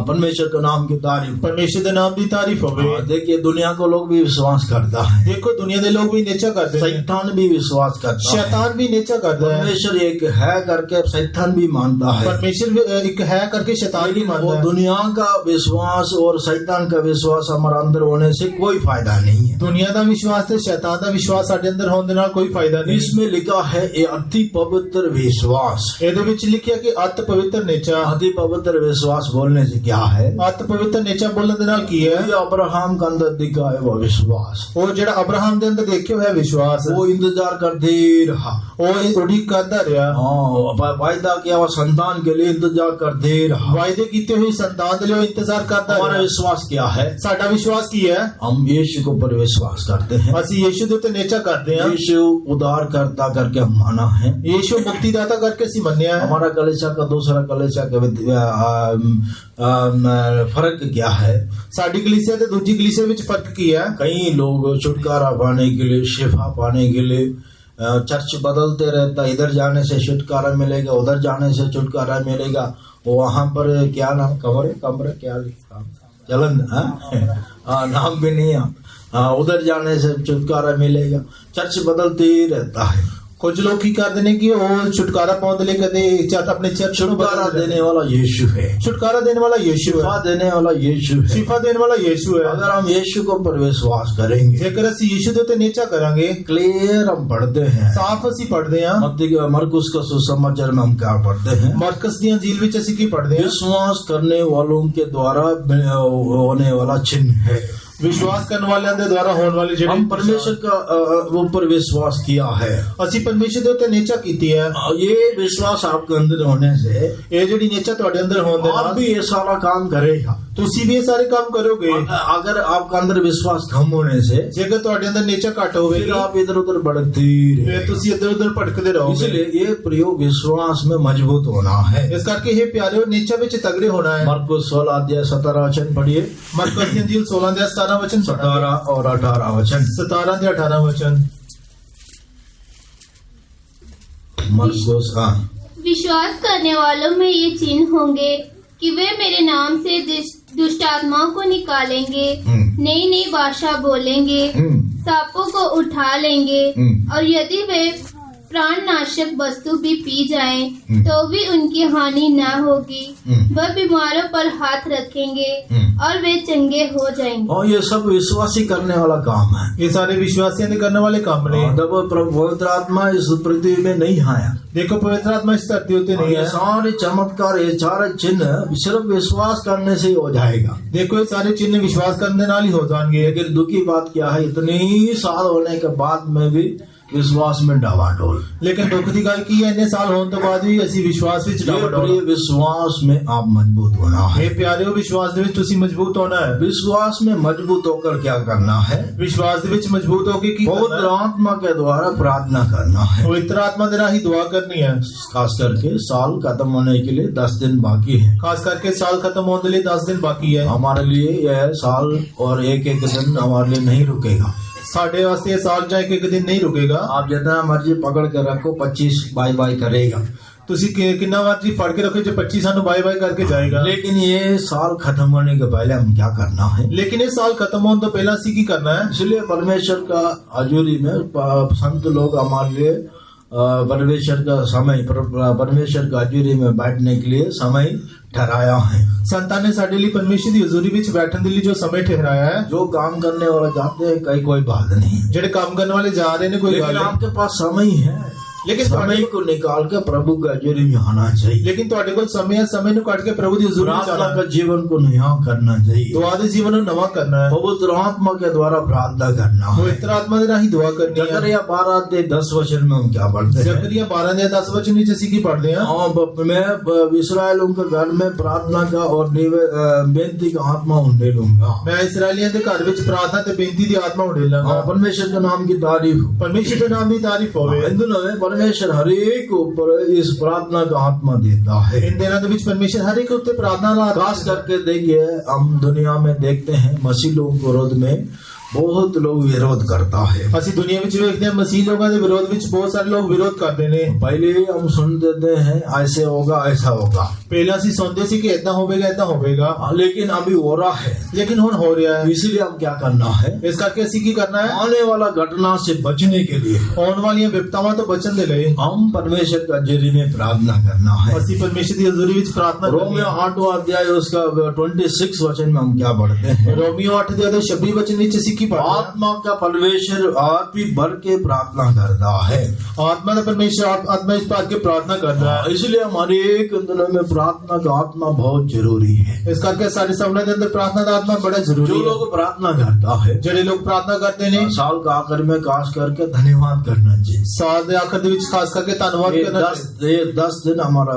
परमेश्वर के नाम की तारीफ, परमेश्वर के नाम की तारीफ होवे। देखिए दुनिया को लोग भी विश्वास करता है, देखो दुनिया के लोग भी नीचा करते हैं, शैतान भी विश्वास करता है, शैतान भी नीचा करता है। परमेश्वर एक है करके शैतान भी मानता है, परमेश्वर भी एक है करके शैतान भी वो मानता है। दुनिया का विश्वास और शैतान का विश्वास हमारे अंदर होने से कोई फायदा नहीं है। दुनिया का विश्वास ते शैतान का विश्वास साडे अंदर होने नाल कोई फायदा नहीं। इसमें लिखा है ये अति पवित्र विश्वास। ਇਹਦੇ ਵਿੱਚ ਲਿਖਿਆ ਕਿ ਅਤ ਪਵਿੱਤਰ ਨੇਚਾ। अति पवित्र विश्वास बोलने से क्या है? ਅਤ ਪਵਿੱਤਰ ਨੇਚਾ बोलने ਦੇ ਨਾਲ ਕੀ है? ये अब्राहम का अंदर दिखा है वो विश्वास, ਉਹ ਜਿਹੜਾ ਅਬਰਾहम ਦੇ ਅੰਦਰ ਦੇਖਿਆ ਹੋਇਆ ਵਿश्वास, वो इंतजार करते रहा, ਉਹ ਉਡੀਕ ਕਰਦਾ ਰਿਹਾ। हाँ वायदा किया हुआ संतान के लिए इंतजार करते रहा। वायदे ਕੀਤੇ ਹੋਏ ਸੰਤਾਨ ਦੇ ਲਈ ਇੰਤਜ਼ਾਰ ਕਰਦਾ हमारा ਰਿਹਾ। विश्वास क्या है? ਸਾਡਾ ਵਿश्वास ਕੀ है? हम यीशु के ऊपर विश्वास करते हैं। ਅਸੀਂ ਯीशु ਦੇ ਉੱਤੇ ਨੇਚਾ ਕਰਦੇ ਹਾਂ। यीशु उद्धार करता करके हम माना है। यीशु मुक्तिदाता करके ਅਸੀਂ ਮੰਨਿਆ है। हमारा कलीसिया का दूसरा कलीसिया का फर्क क्या है? ਸਾਡੀ कलीसिया ਤੇ ਦੂਜੀ कलीसिया ਵਿੱਚ फर्क ਕੀ है? कई लोग छुटकारा पाने के लिए, शिफा पाने के लिए चर्च बदलते रहता, इधर जाने से छुटकारा मिलेगा, उधर जाने से छुटकारा मिलेगा। वहां पर क्या नाम, कमरे क्या लिखा, जलन, नाम भी नहीं है, उधर जाने से छुटकारा मिलेगा। चर्च बदलते ही रहता है। कुछ लोग की करते हैं कि वो छुटकारा पाने लिए कदे अपने चर्च छुटकारा देने वाला यीशु है, छुटकारा देने वाला यीशु है, शिफा देने वाला यीशु है, शिफा देने वाला यीशु है। अगर हम यीशु को पर विश्वास करेंगे, जेकर ਅਸੀਂ यीशु ਦੇ ਉੱਤੇ ਨੀਚਾ ਕਰਾਂਗੇ, क्लियर हम पढ़ते हैं, साफ ਅਸੀਂ पढ़ते हैं। मरकुस का सुसमाचार में हम क्या पढ़ते हैं? मरकस ਦੀਆਂ अंजील ਵਿੱਚ ਅਸੀਂ ਕੀ पढ़ते हैं? विश्वास करने वालों के द्वारा होने वाला चिन्ह है। विश्वास करने वाले के द्वारा होने वाले ਜਿਹੜੇ हम परमेश्वर का ऊपर विश्वास किया है, ਅਸੀਂ परमेश्वर ਦੇ ਉੱਤੇ ਨੀਚਾ ਕੀਤੀ है। ये विश्वास आपके अंदर होने से ਇਹ ਜਿਹੜੀ ਨੀਚਾ ਤੁਹਾਡੇ ਅੰਦਰ ਹੋਣ ਦੇ आप ਨਾਲ भी ये सारा काम करेगा। ਤੁਸੀਂ ਵੀ ਇਹ ਸਾਰੇ ਕੰਮ ਕਰੋਗੇ। अगर आपका अंदर विश्वास कम होने से ਜੇਕਰ ਤੁਹਾਡੇ ਅੰਦਰ ਨੀਚਾ ਘੱਟ फिर ਹੋਵੇਗੀ, आप इधर उधर भटकते ਫਿਰ रहे। ਤੁਸੀਂ ਇੱਧਰ ਉੱਧਰ ਭਟਕਦੇ ਰਹੋਗੇ। इसलिए ये प्रियो विश्वास में मजबूत होना है। ਇਸ ਕਰਕੇ ਇਹ ਪਿਆਰਿਓ ਨੀਚਾ ਵਿੱਚ ਤਗੜੇ ਹੋਣਾ ਹੈ। मरकुस 16 अध्याय 17 वचन पढ़िए, मरकस ਦੀ अंजील 16 ਦੇ 17 वचन 17 और 18 वचन। 17 ਦੇ 18 वचन। मरकुस, हाँ, विश्वास करने वालों में ये चिन्ह होंगे कि वे मेरे नाम से दुष्ट आत्माओं को निकालेंगे, नई नई भाषा बोलेंगे, सांपों को उठा लेंगे, और यदि वे प्राणनाशक वस्तु भी पी जाएं, तो भी उनकी हानि न होगी। वह बीमारों पर हाथ रखेंगे और वे चंगे हो जाएंगे। और ये सब विश्वासी करने वाला काम है। ये सारे विश्वासियों ने करने वाले काम ने। जब प्रभु पवित्र आत्मा इस पृथ्वी में नहीं आया, देखो पवित्र आत्मा इस धरती होते नहीं ये है। सारे चमत्कार, ये सारे चिन्ह सिर्फ विश्वास करने से ही हो जाएगा। देखो ये सारे चिन्ह विश्वास करने नाल ही हो जाएंगे। लेकिन दुखी बात क्या है, इतनी साल होने के बाद में भी विश्वास में डावाडोल। लेकिन दुख की गल की है, इतने साल होने तो बाद भी ਅਸੀਂ विश्वास ਵਿੱਚ डावाडोल। ये विश्वास में आप मजबूत होना है। हे प्यारेओ विश्वास ਦੇ ਵਿੱਚ ਤੁਸੀਂ ਮਜ਼ਬੂਤ ਹੋਣਾ है। विश्वास में मजबूत होकर क्या करना है? विश्वास ਦੇ ਵਿੱਚ ਮਜ਼ਬੂਤ ਹੋ ਕੇ ਕੀ पवित्र करना है? आत्मा के द्वारा प्रार्थना करना है। पवित्र आत्मा ਦੇ राही दुआ करनी है। खास करके साल खत्म होने के लिए 10 दिन बाकी है। खास करके साल खत्म होने के लिए 10 दिन बाकी है। हमारे लिए यह साल और एक एक दिन हमारे लिए नहीं रुकेगा। साढ़े वास्ते ये साल जाए एक दिन नहीं रुकेगा। आप जितना मर्जी पकड़ के रखो, 25 बाई बाई करेगा। ਤੁਸੀਂ ਕਿੰਨਾ ਮਰਜ਼ੀ ਫੜ ਕੇ ਰੱਖੋ, ਜੇ 25 ਸਾਨੂੰ ਬਾਈ ਬਾਈ ਕਰਕੇ ਜਾਏਗਾ। लेकिन ये साल खत्म होने के पहले हम क्या करना है? लेकिन ये साल खत्म होने तो पहला सी की करना है। इसलिए परमेश्वर का हजूरी में संत लोग हमारे लिए परमेश्वर का समय परमेश्वर का हजूरी में बैठने के लिए समय ठहराया है। संतान ने साडे लिए परमेश्वर दी हजूरी विच बैठन दे लिए जो समय ठहराया है। जो काम करने वाला जाते हैं कहीं कोई बात नहीं, जेडे काम करने वाले जा रहे हैं कोई लेकिन गल नहीं। आपके पास समय है, लेकिन समय को निकाल के प्रभु का हजूरी में आना चाहिए। लेकिन तुहाडे कोल समय है, समय नु काट के प्रभु दी हजूरी में प्रार्थना जाना का जीवन को नया करना चाहिए। दुआ दे जीवन नु नवा करना है, पवित्र आत्मा के द्वारा प्रार्थना करना है। पवित्र आत्मा दे राही दुआ करनी है। जकरिया 12:10 वचन में हम क्या पढ़ते हैं? जकरिया 12:10 वचन नीचे सी की पढ़ते हैं। मैं इस्राएलों के घर में प्रार्थना का और बेनती का आत्मा उंडे लूंगा। मैं इस्राएलियों के घर विच प्रार्थना ते बेनती दी आत्मा उंडेलांगा। परमेश्वर के नाम की तारीफ, परमेश्वर के नाम की तारीफ होवे। इन दिनों में परमेश्वर हर एक के ऊपर इस प्रार्थना का आत्मा देता है। इन दिनों के बीच परमेश्वर हर एक के ऊपर प्रार्थना का खास करके देखिए, हम दुनिया में देखते हैं मसीह लोगों के विरोध में बहुत लोग विरोध करता है। असि दुनिया में देखते हैं मसीह लोगों के विरोध में बहुत सारे लोग विरोध करते हैं। पहले हम सुन देते हैं ऐसे होगा ऐसा होगा, पहले असि सुनते सी कि ऐसा होगा, लेकिन अभी हो रहा है, लेकिन हुन हो रहा है। इसलिए हम क्या करना है? इस करके असि की करना है, आने वाला घटना से बचने के लिए, आने वाली विपतावां तो बचन दे लए हम परमेश्वर का हजूरी में प्रार्थना करना है। असि परमेश्वर की हजूरी में प्रार्थना रोमियो 8वां अध्याय उसका 26 वचन में हम क्या पढ़ते हैं? रोमियो 8 अध्याय 26 वचन नीचे सी की पढ़ते हैं। आत्मा का परमेश्वर आप ही भर के प्रार्थना करता है। आत्मा का परमेश्वर आत्मा इस बात के प्रार्थना करता है। इसलिए हमारे एक दिनों में प्रार्थना का आत्मा बहुत जरूरी है। इस करके सारे सामने के अंदर प्रार्थना का आत्मा बड़ा जरूरी है। जो लोग प्रार्थना करता है, जो लोग प्रार्थना करते हैं, साल का आखिर में खास करके धन्यवाद करना चाहिए। साल के आखिर में खास करके धन्यवाद करना चाहिए। ये 10 दिन हमारा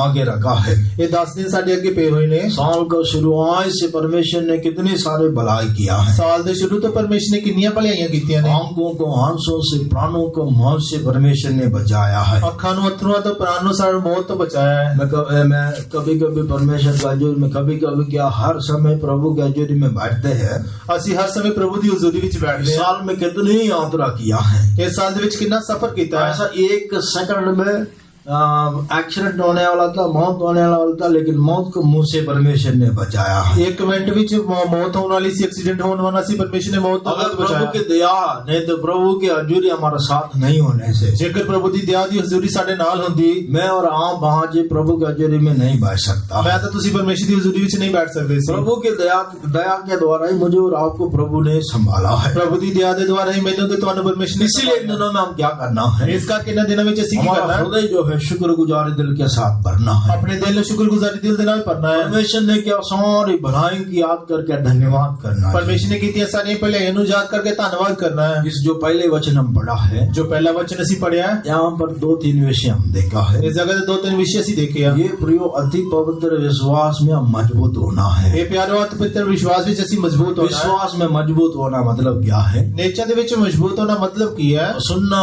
आगे रखा है। ये 10 दिन साढ़े आगे पे हुए ने। साल का शुरुआत से परमेश्वर ने कितनी सारे भलाई किया है। साल के शुरू तो परमेश्वर ने कितनियां भलाइयां कीतियां ने। आंखों को आंसुओं से, प्राणों को मौत से परमेश्वर ने बचाया है। अखां नु अथरुआं तो प्राणों सारे मौत तो बचाया है। मैं कभी कभी परमेश्वर का हजूरी में, कभी कभी क्या हर समय प्रभु के हजूरी में बैठते हैं। असि हर समय प्रभु दी हजूरी विच बैठते हैं। साल में कितनी यात्रा किया है। इस साल दे विच कितना सफर कीता है। ऐसा एक सेकंड में एक्सीडेंट होने वाला था, मौत होने वाला था, लेकिन मौत को मुंह से परमेश्वर ने बचाया है। एक मिनट विच मौत होने वाली सी, एक्सीडेंट होने वाला सी, परमेश्वर ने मौत तो अगर बचाया। प्रभु की दया नहीं तो प्रभु की हजूरी हमारा साथ नहीं होने से, जेकर प्रभु दी दया दी हजूरी साडे नाल हुंदी, मैं और आप आज प्रभु की हजूरी में नहीं बैठ सकता। मैं तो तुसी परमेश्वर दी हजूरी विच नहीं बैठ सकते सी। प्रभु की दया के द्वारा ही मुझे और आपको प्रभु ने संभाला है। प्रभु दी दया दे द्वारा ही मैंने तो तुहानू परमेश्वर ने। इसीलिए इन दिनों में हम क्या करना है? इसका किन दिनों में असीं की हमारा करना है? हृदय जो है शुक्रगुजार दिल के साथ भरना है। अपने दिल में शुक्रगुजारी दिल दे नाल भरना है। परमेश्वर ने क्या सारी भलाई की याद करके धन्यवाद करना है। परमेश्वर ने कीतियां सारी भलाइयां नु याद करके धन्यवाद करना है। इस जो पहले वचन हम पढ़ा है, जो पहला वचन असीं पढ़िया है, यहाँ पर 2-3 विषय हम देखा है। इस जगह 2-3 विषय असीं देखे हैं। ये प्रियो अति पवित्र विश्वास में हम मजबूत होना है। ये प्यारो अति पवित्र विश्वास विच असीं मजबूत होना है। विश्वास में मजबूत होना मतलब क्या है? नेचर दे विच मजबूत होना मतलब की है? सुनना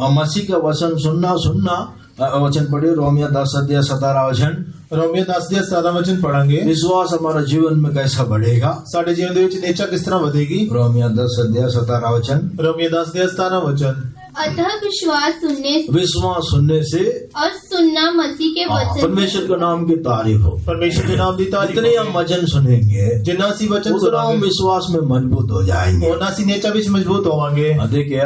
मसीह का वचन सुनना वचन पढ़िए। रोमियो 10:17 वचन। रोमियो 10:17 वचन पढ़ांगे। विश्वास हमारा जीवन में कैसा बढ़ेगा? साडे जीवन दे विच नेचर किस तरह बढ़ेगी? रोमियो 10:17 वचन। रोमियो 10:17 वचन। अतः विश्वास सुनने से और सुनना मसीह के वचन परमेश्वर के नाम की तारीफ हो। परमेश्वर के नाम की तारीफ। जितने हम वचन सुनेंगे, जितना सी वचन उतना हम विश्वास में मजबूत हो जाएंगे, उतना सी नेचर विच मजबूत होवांगे। देखिए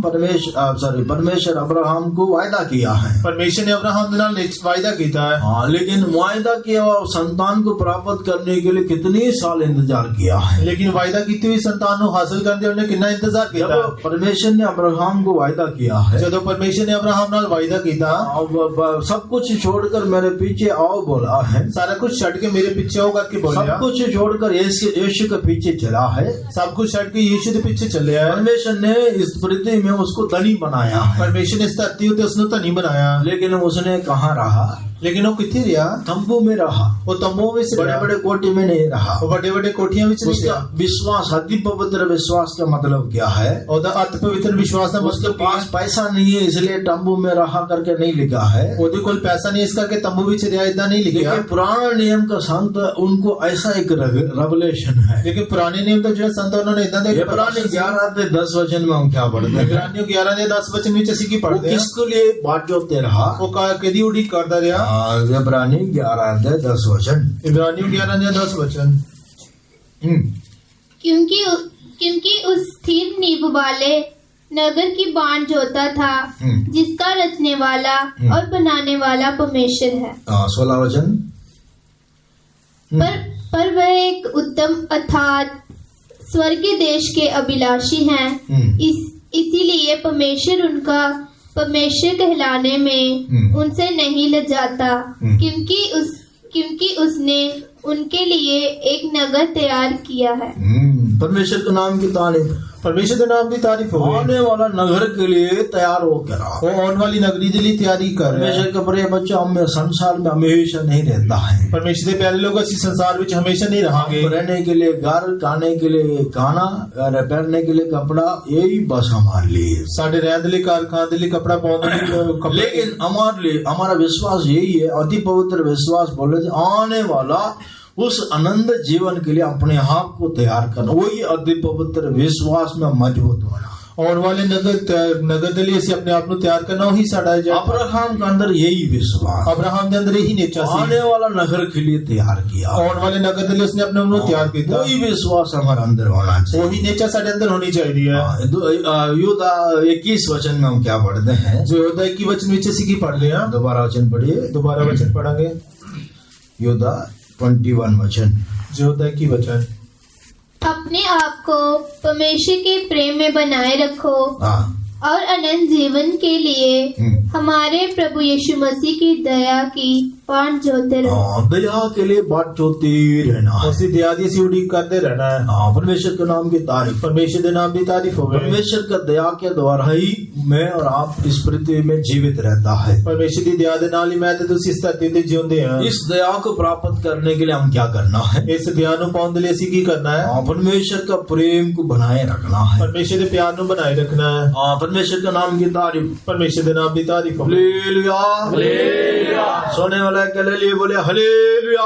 परमेश्वर अब्राहम को वायदा किया है। परमेश्वर ने अब्राहम नाल वायदा कीता है। हाँ, लेकिन वायदा किया हुआ संतान को प्राप्त करने के लिए कितने साल इंतजार किया है। लेकिन वायदा की हुई संतान को हासिल करने उन्हें कितना इंतजार किया। परमेश्वर ने अब्राहम वायदा किया है, जब परमेश्वर ने अब्राहम नाल वायदा किया, सब कुछ छोड़कर मेरे पीछे आओ बोला है। सारा कुछ छड़ के मेरे पीछे आओ करके बोला। सब कुछ छोड़कर यीशु के पीछे चला है। सब कुछ छड़ के यीशु के पीछे चले है। परमेश्वर ने इस पृथ्वी में उसको धनी बनाया है। परमेश्वर ने इस धरती उते उसने धनी बनाया, लेकिन उसने कहाँ रहा? लेकिन वो किथे रहा? तंबू में रहा। वो तंबू में बड़े बड़े कोठी में नहीं रहा। वो बड़े बड़े कोठियां में नहीं रहा। विश्वास, अति पवित्र विश्वास का मतलब क्या है? और अति पवित्र विश्वास का उसके पास पैसा नहीं है इसलिए तंबू में रहा करके नहीं लिखा है। ओदे कोल पैसा नहीं इस करके तंबू में रहा इतना नहीं लिखा। पुराने नियम का संत उनको ऐसा एक रेवलेशन है। लेकिन पुराने नियम का जो संत उन्होंने इतना देखा। पुराने 11:10 वचन में हम क्या पढ़ते हैं? इब्रानियों 11:10 वचन में चसी की पढ़ते हैं। किसके लिए बाट जोते रहा? वो कदी उड़ी करता रहा। इब्रानी 11:10 वचन। इब्रानियों 11:10 वचन। क्योंकि उस स्थिर नींव वाले नगर की बांट जोता था, जिसका रचने वाला और बनाने वाला परमेश्वर है। 16 वचन। पर वह एक उत्तम अर्थात स्वर्गीय देश के अभिलाषी हैं। इसीलिए परमेश्वर उनका परमेश्वर कहलाने में उनसे नहीं लजाता, क्योंकि उसने उनके लिए एक नगर तैयार किया है। परमेश्वर के नाम की तारीफ, परमेश्वर के नाम की तारीफ हो। आने वाला नगर के लिए तैयार हो कर वो आने वाली नगरी के लिए तैयारी कर रहे हैं। परमेश्वर का प्रिय बच्चा हमें संसार में हमेशा नहीं रहता है। परमेश्वर के प्यारे लोग इस संसार में हमेशा नहीं रहेंगे। रहने के लिए घर, खाने के लिए खाना, पहनने के लिए कपड़ा, यही बस हमारे लिए। साढ़े रहने लिए घर, खाने लिए कपड़ा पहनने। लेकिन हमारे लिए हमारा विश्वास यही है, अति पवित्र विश्वास बोले आने वाला उस आनंद जीवन के लिए अपने आप को तैयार करना, वही अति पवित्र विश्वास में मजबूत होना। और वाले नगर के लिए अपने आप को तैयार करना, वही साड़ा। अब्राहम के अंदर यही विश्वास, अब्राहम के अंदर यही नेचा आने वाला नगर के लिए तैयार किया, और वाले नगर के लिए उसने अपने आप तैयार किया। वही विश्वास हमारे अंदर होना चाहिए, वही नेचा साढ़े अंदर होनी चाहिए। योदा 21 वचन में हम क्या पढ़ते हैं? जो योदा 21 वचन नीचे सीखी पढ़ लिया। दोबारा वचन पढ़िए। दोबारा वचन पढ़ेंगे। योदा 21 वचन। योदा की वचन। अपने आप को परमेश्वर के प्रेम में बनाए रखो और अनंत जीवन के लिए हमारे प्रभु यीशु मसीह की दया की बाट जोते रहो। दया के लिए बाट जोते रहना है, उसी दया दी उड़ीक करते रहना है। परमेश्वर के नाम की तारीफ, परमेश्वर के नाम की तारीफ हो। परमेश्वर का दया के द्वारा ही मैं और आप इस पृथ्वी में जीवित रहता है। परमेश्वर की दया दे नाल ही मैं ते तुसी इस धरती ते जिउंदे हैं। इस दया को प्राप्त करने के लिए हम क्या करना है? इस दया नु पाउण दे लिए असीं की करना है? परमेश्वर का प्रेम को बनाए रखना है, परमेश्वर के प्यार नु बनाए रखना है। परमेश्वर के नाम की तारीफ, परमेश्वर के नाम की तारीफ हो। Hallelujah, hallelujah. सोने वाला के लिए बोले हालेलुया।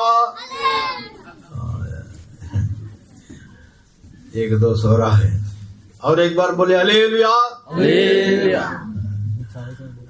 एक दो सो रहा है, और एक बार बोले हालेलुया, हालेलुया।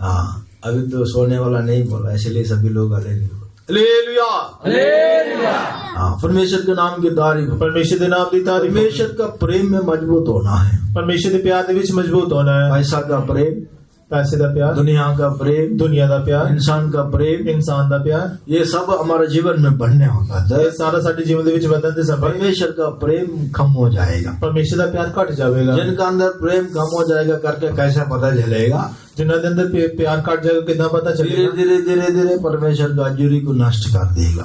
हाँ, अभी तो सोने वाला नहीं बोला, इसलिए सभी लोग हालेलुया, हालेलुया। हाँ, परमेश्वर के नाम की तारीफ, परमेश्वर के नाम की तारीफ। परमेश्वर का प्रेम में मजबूत होना है, परमेश्वर के प्यार दे विच मजबूत होना है। पैसा का प्रेम, पैसे का प्यार, दुनिया का प्रेम, दुनिया का प्यार, इंसान का प्रेम, इंसान का प्यार, ये सब हमारे जीवन में बढ़ने होगा। ये सारा साडे जीवन दे विच बदलते समय परमेश्वर का प्रेम कम हो जाएगा, परमेश्वर का प्यार घट जाएगा। जिनका अंदर प्रेम कम हो जाएगा करके कैसे पता चलेगा? जिन्हों के अंदर प्यार घट जाएगा कितना पता चलेगा? धीरे धीरे धीरे परमेश्वर का हजूरी को नष्ट कर देगा।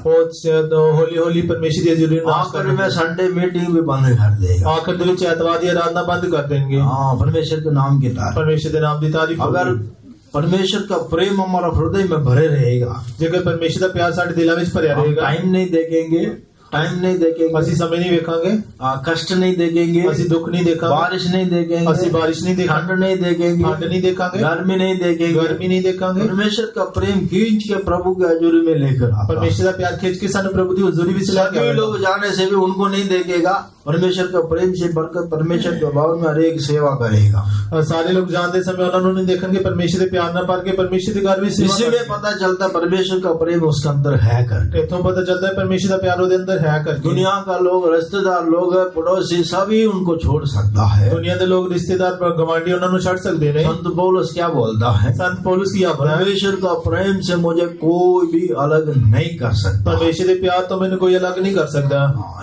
होली होली परमेश्वर की हजूरी आखिर में संडे मीटिंग भी बंद कर देगा, आखिर दे विच एतवार की आराधना बंद कर देंगे। हाँ, परमेश्वर के नाम की तारीफ, परमेश्वर के नाम की तारीफ। अगर परमेश्वर का प्रेम हमारा हृदय में भरे रहेगा, जेकर परमेश्वर का प्यार साडे दिलों में भरिया रहेगा, टाइम नहीं देखेंगे, टाइम नहीं देखेंगे, असि समय नहीं देखेंगे, कष्ट नहीं देखेंगे, असि दुख नहीं देखेंगे, बारिश नहीं देखेंगे, असि बारिश नहीं देखेंगे, ठंड नहीं देखेंगे, ठंड नहीं देखेंगे, गर्मी नहीं देखेंगे, गर्मी नहीं देखेंगे। परमेश्वर का प्रेम खींच के प्रभु के हजूरी में लेकर आता, परमेश्वर का प्यार खींच के सानू प्रभु की हजूरी में चला सभी लोग जाने से भी उनको नहीं देखेगा, परमेश्वर का प्रेम से बरकत परमेश्वर के भवन में हर एक सेवा करेगा। और सारे लोग जानते समय उन्होंने नहीं देखेंगे, परमेश्वर के प्यार न पार के परमेश्वर के घर में सेवा। इसी में पता चलता है परमेश्वर का प्रेम उसके अंदर है करके। इतों पता चलता है परमेश्वर का प्यार उसके अंदर है करके। दुनिया का लोग, रिश्तेदार लोग, पड़ोसी सभी उनको छोड़ सकता है। दुनिया के लोग रिश्तेदार पर गवांडी उन्होंने छड़ सकते नहीं। संत पौलुस क्या बोलता है? संत पौलुस की परमेश्वर का प्रेम से मुझे कोई भी अलग नहीं कर सकता, परमेश्वर के प्यार तो मैंने कोई अलग नहीं कर सकता।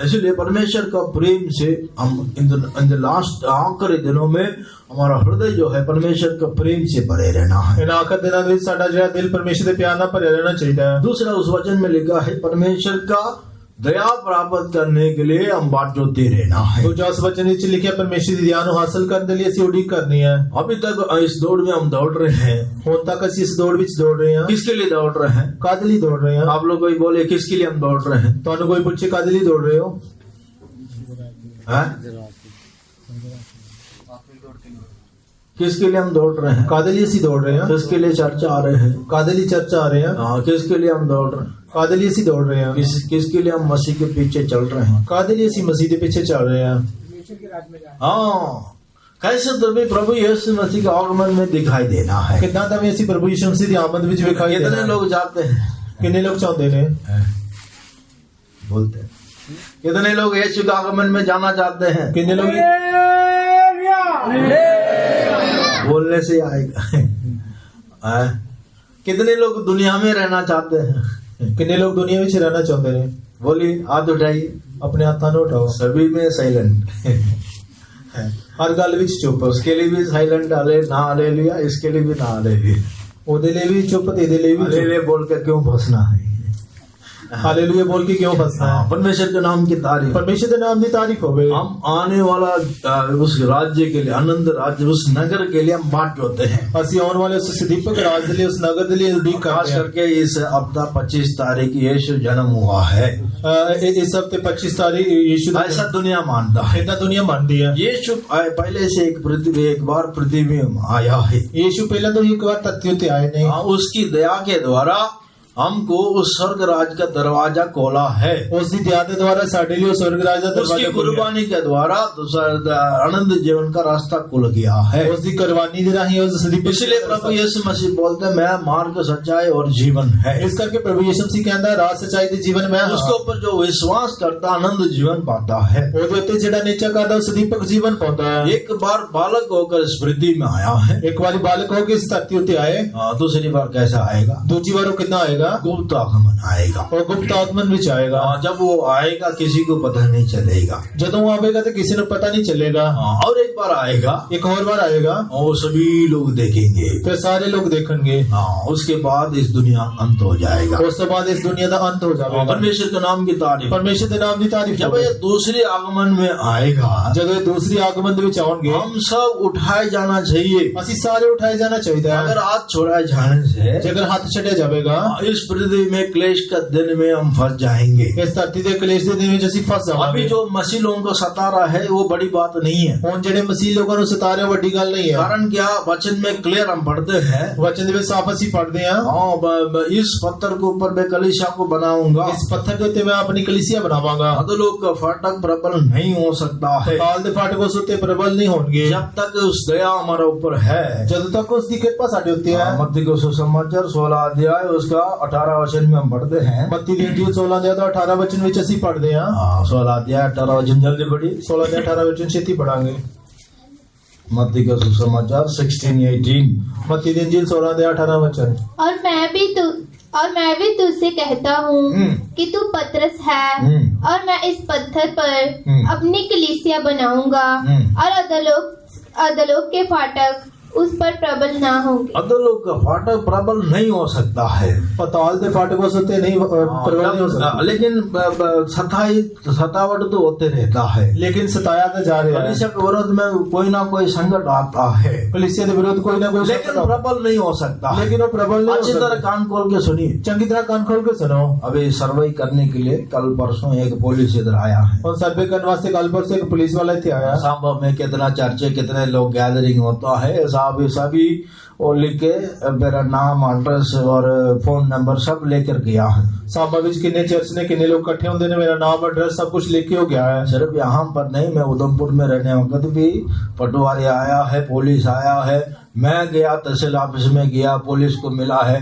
इसलिए परमेश्वर का प्रेम से हम इन द लास्ट आखिरी दिनों में हमारा हृदय जो है परमेश्वर का प्रेम से भरे रहना है। इन आखिर दिनों में साडा जो दिल परमेश्वर के प्यार ना भरे रहना चाहिए। दूसरा उस वचन में लिखा है परमेश्वर का दया प्राप्त करने के लिए हम बाट जोते रहना है। दूसरा उस वचन नीचे लिखा है परमेश्वर की दया को हासिल करने के लिए असी उड़ीक करनी है। अभी तक इस दौड़ में हम दौड़ रहे हैं, हुण तक असी इस दौड़ विच दौड़ रहे हैं। किसके लिए दौड़ रहे हैं? कादे लई दौड़ रहे हैं। आप लोग कोई बोले किसके लिए हम दौड़ रहे हैं? तुहानू कोई पूछे कादे लई दौड़ रहे हो? किसके लिए हम दौड़ रहे हैं? कादे लई असी दौड़ रहे हैं। किसके लिए चर्चा आ रहे हैं? कादे लई चर्चा आ रहे हैं। हाँ, किसके लिए हम दौड़ रहे हैं? कादे लई असी दौड़ रहे हैं। किसके लिए हम मसीह के पीछे चल रहे हैं? कादे लई असी मसीह के पीछे चल रहे हैं। हाँ, कैसे तो भी प्रभु यीशु मसीह के आगमन में दिखाई देना है। कितना तमें असी प्रभु यीशु मसीह की आमद विच विखाई देना है। कितने लोग जाते हैं? कितने लोग चाहते हैं? बोलते हैं कितने लोग यीशु के आगमन में जाना चाहते हैं? कितने लोग बोलने से आएगा। कितने लोग दुनिया में रहना चाहते हैं? कितने लोग दुनिया में रहना चाहते हैं? बोलिए, हाथ उठाइए। अपने हाथां नूं उठाओ। सभी में साइलेंट हर गल विच चुप। उसके लिए भी साइलेंट, अले ना ले लिया, इसके लिए भी ना ले लिया, ओदे लिए भी चुप, तेरे लिए भी अले ले बोल के क्यों फंसना है? हालेलुया बोल के क्यों फंसना है? परमेश्वर के नाम की तारीफ, परमेश्वर के नाम की तारीफ होवे। हम आने वाला उस राज्य के लिए, आनंद राज्य, उस नगर के लिए हम बाट होते हैं। ਅਸੀਂ ਆਉਣ ਵਾਲੇ ਉਸ दीपक राज के लिए, उस नगर के लिए उड़ीक खास करते हैं। करके इस हफ्ता 25 तारीख यीशु जन्म हुआ है, इस हफ्ते 25 तारीख यीशु दा ऐसा दुनिया मानता है। इतना दुनिया मानती है। यीशु पहले से एक बार पृथ्वी में आया है। यीशु पहले तो एक बार धरती उत्ते आए नहीं। उसकी दया के द्वारा हमको उस स्वर्ग राज का दरवाजा खोला है। उसकी दया के द्वारा साडे लिए स्वर्ग राज का उसकी दरवाजा खुल गया। कुर्बानी के द्वारा आनंद जीवन का रास्ता खुल गया है। उसकी कुर्बानी दे रही उस दीपक। इसलिए प्रभु यीशु मसीह बोलते हैं, मैं मार्ग, सच्चाई और जीवन है। इस करके प्रभु यीशु मसीह कहता है, राह सच्चाई ते जीवन में उसके ऊपर जो विश्वास करता आनंद जीवन पाता है। ਉਹਦੇ ਉੱਤੇ ਜਿਹੜਾ ਨੀਚਾ ਕਰਦਾ ਉਸ दीपक जीवन पाता है। एक बार बालक होकर इस पृथ्वी में आया है, एक बार बालक होकर इस धरती उत्ते आए। दूसरी बार कैसा आएगा? दूसरी बार वो कितना आएगा? गुप्त आगमन आएगा। और गुप्त आगमन विच आएगा। जब वो आएगा किसी को पता नहीं चलेगा। जदों वो आएगा तो किसी को पता नहीं चलेगा। और एक बार आएगा, एक और बार आएगा, और सभी लोग देखेंगे, फिर सारे लोग देखेंगे। उसके बाद इस दुनिया अंत हो जाएगा। उसके बाद इस दुनिया का अंत हो जाएगा। परमेश्वर के नाम की तारीफ, परमेश्वर के नाम की तारीफ। जब ये दूसरे आगमन में आएगा, जब ये दूसरी आगमन दे विच आउणगे, हम सब उठाए जाना चाहिए। ਅਸੀਂ ਸਾਰੇ उठाए जाना चाहिए। अगर हाथ छोड़ाए जाने से, जगर हाथ छड़िया जाएगा, इस पृथ्वी में क्लेश का दिन में हम फंस जाएंगे। इस धरती के क्लेश के दिन में ਅਸੀਂ फंस जावांगे। अभी जो मसीह लोगों को सता रहा है वो बड़ी बात नहीं है। ਹੁਣ ਜਿਹੜੇ ਮਸੀਹ ਲੋਕਾਂ ਨੂੰ ਸਤਾ ਰਹੇ ਵੱਡੀ ਗੱਲ ਨਹੀਂ ਹੈ। कारण क्या? वचन में क्लियर हम पढ़ते हैं, वचन ਦੇ ਵਿੱਚ ਸਾਫ਼ ਅਸੀਂ ਪੜ੍ਹਦੇ ਹਾਂ। इस पत्थर के ऊपर मैं कलीसिया को बनाऊंगा, इस पत्थर के उत्ते मैं अपनी कलीसिया बनावांगा। अधोलोक का फाटक प्रबल नहीं हो सकता है पाताल दे फाटक उस उत्ते प्रबल नहीं होंगे जब तक उस दया हमारे ऊपर है, जब तक उसकी कृपा साडे उत्ते है। मत्ती को सुसमाचार 16 अध्याय उसका 18 वचन में हम पढ़ते हैं। मत्ती दी इंजील 16 अध्याय 18 वचन ਵਿੱਚ ਅਸੀਂ ਪੜ੍ਹਦੇ ਹਾਂ। 16 अध्याय 18 वचन जल्दी पढ़िए। 16 अध्याय 18 वचन ਛੇਤੀ ਪੜਾਂਗੇ। मत्ती का सुसमाचार 16:18। मत्ती दी इंजील 16 अध्याय 18 वचन। और मैं भी तुझसे कहता हूँ कि तू पतरस है और मैं इस पत्थर पर अपनी कलीसिया बनाऊंगा और अधोलोक के फाटक उस पर प्रबल ना होंगे। अधोलोक का फाटक प्रबल नहीं हो सकता है। पाताल दे फाटक उस उत्ते नहीं प्रबल नहीं हो सकता। लेकिन सतावट तो होते रहता है। लेकिन सताया तो जा रहा है। कलीसिया के विरोध में कोई ना कोई संकट आता है। कलीसिया के विरोध कोई ना कोई, लेकिन प्रबल नहीं हो सकता। लेकिन वो प्रबल नहीं हो अच्छी सकता। तरह कान खोल के सुनिए, चंगी तरह कान खोल के सुनो। अभी सर्वे करने के लिए कल परसों एक पुलिस इधर आया है और सर्वे करने वास्ते कल परसों एक पुलिस वाला इथे आया। साहब में कितना चर्चे, कितने लोग गैदरिंग होता है, सभी और लिख के मेरा नाम, एड्रेस और फोन नंबर सब लेकर गया है। साबा विच किन्ने चर्च ने किन्ने लोग इकट्ठे होंगे ने, मेरा नाम एड्रेस सब कुछ लिख के हो गया है। सिर्फ यहाँ पर नहीं, मैं उधमपुर में रहने वक्त भी पटवारी आया है, पुलिस आया है, मैं गया तहसील ऑफिस में गया, पुलिस को मिला है,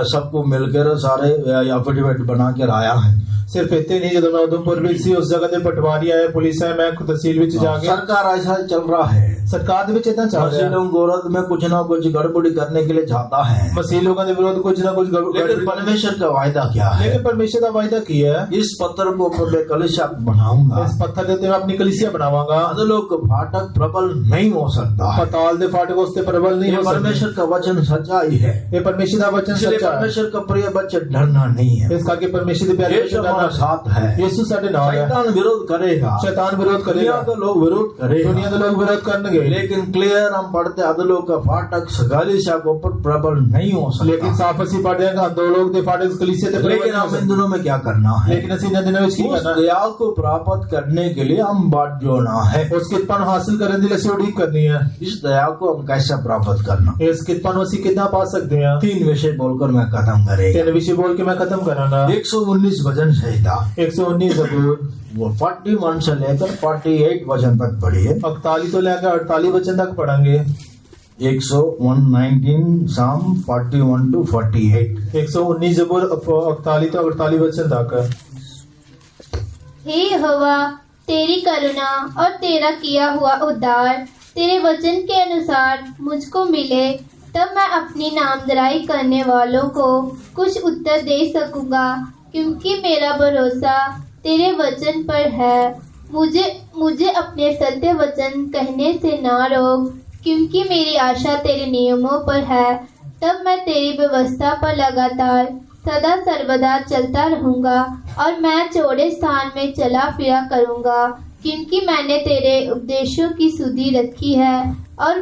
सबको मिलकर सारे एफिडेविट बना कर आया है। सिर्फ इतने नहीं, जब मैं उधमपुर में सी उस जगह पे पटवारी आए, पुलिस है, मैं तहसील विच जाके। सरकार ऐसा चल रहा है, सरकार दे विच इतना चल रहा है। लोगों विरोध में कुछ ना कुछ गड़बड़ी करने के लिए चाहता है। मसीह लोगों के विरोध कुछ ना कुछ लेकिन परमेश्वर का वायदा क्या है? लेकिन परमेश्वर का वायदा किया है, इस पत्थर को मैं कलीसिया बनाऊंगा, इस पत्थर देते मैं अपनी कलीसिया बनावांगा। अधोलोक फाटक प्रबल नहीं हो सकता। पाताल दे फाटक उससे प्रबल नहीं हो सकता। परमेश्वर का वचन सच्चाई है। ये परमेश्वर का वचन सच्चा है। परमेश्वर का प्रिय बच्चे डरना नहीं है। इस करके परमेश्वर के प्यारे बच्चे हमारा साथ है। यीशु साडे नाल है। शैतान विरोध करेगा, शैतान विरोध करेगा, दुनिया के लोग विरोध करेगा, दुनिया के लोग विरोध करनगे। लेकिन क्लियर हम पढ़ते अधोलोक का फाटक कलीसिया के ऊपर प्रबल नहीं हो सकता। लेकिन साफ ਅਸੀਂ पढ़ते हैं अधोलोक दे फाटक कलीसिया ते। लेकिन हम इन दिनों में क्या करना है? लेकिन ਅਸੀਂ इन दिनों ਵਿੱਚ ਕੀ उस करना है? दया को प्राप्त करने के लिए हम बाट जोड़ना है। उस किरपा ਨੂੰ हासिल ਕਰਨ ਦੀ ਅਸੀਂ ਉਡੀਕ करनी है। इस दया को हम कैसे प्राप्त करना? इस किरपा ਨੂੰ ਅਸੀਂ कितना पा सकते हैं? 3 विषय बोलकर मैं खत्म करेगा। 3 विषय बोल के मैं खत्म करांगा। 119 भजन संहिता 119 जबूर वो 41 से लेकर 48 वचन तक पढ़िए। 41 तो लेकर 48 वचन तक पढ़ेंगे। 119 साम 41 to 48। 119 जबूर 41 तो 48 वचन तक। हे यहोवा, तेरी करुणा और तेरा किया हुआ उद्धार तेरे वचन के अनुसार मुझको मिले, तब मैं अपनी नामधराई करने वालों को कुछ उत्तर दे सकूंगा, क्योंकि मेरा भरोसा तेरे वचन पर है। मुझे अपने सत्य वचन कहने से ना रोक, क्योंकि मेरी आशा तेरे नियमों पर है। तब मैं तेरी व्यवस्था पर लगातार सदा सर्वदा चलता रहूंगा, और मैं चौड़े स्थान में चला फिरा करूंगा, क्योंकि मैंने तेरे उपदेशों की सुधि रखी है, और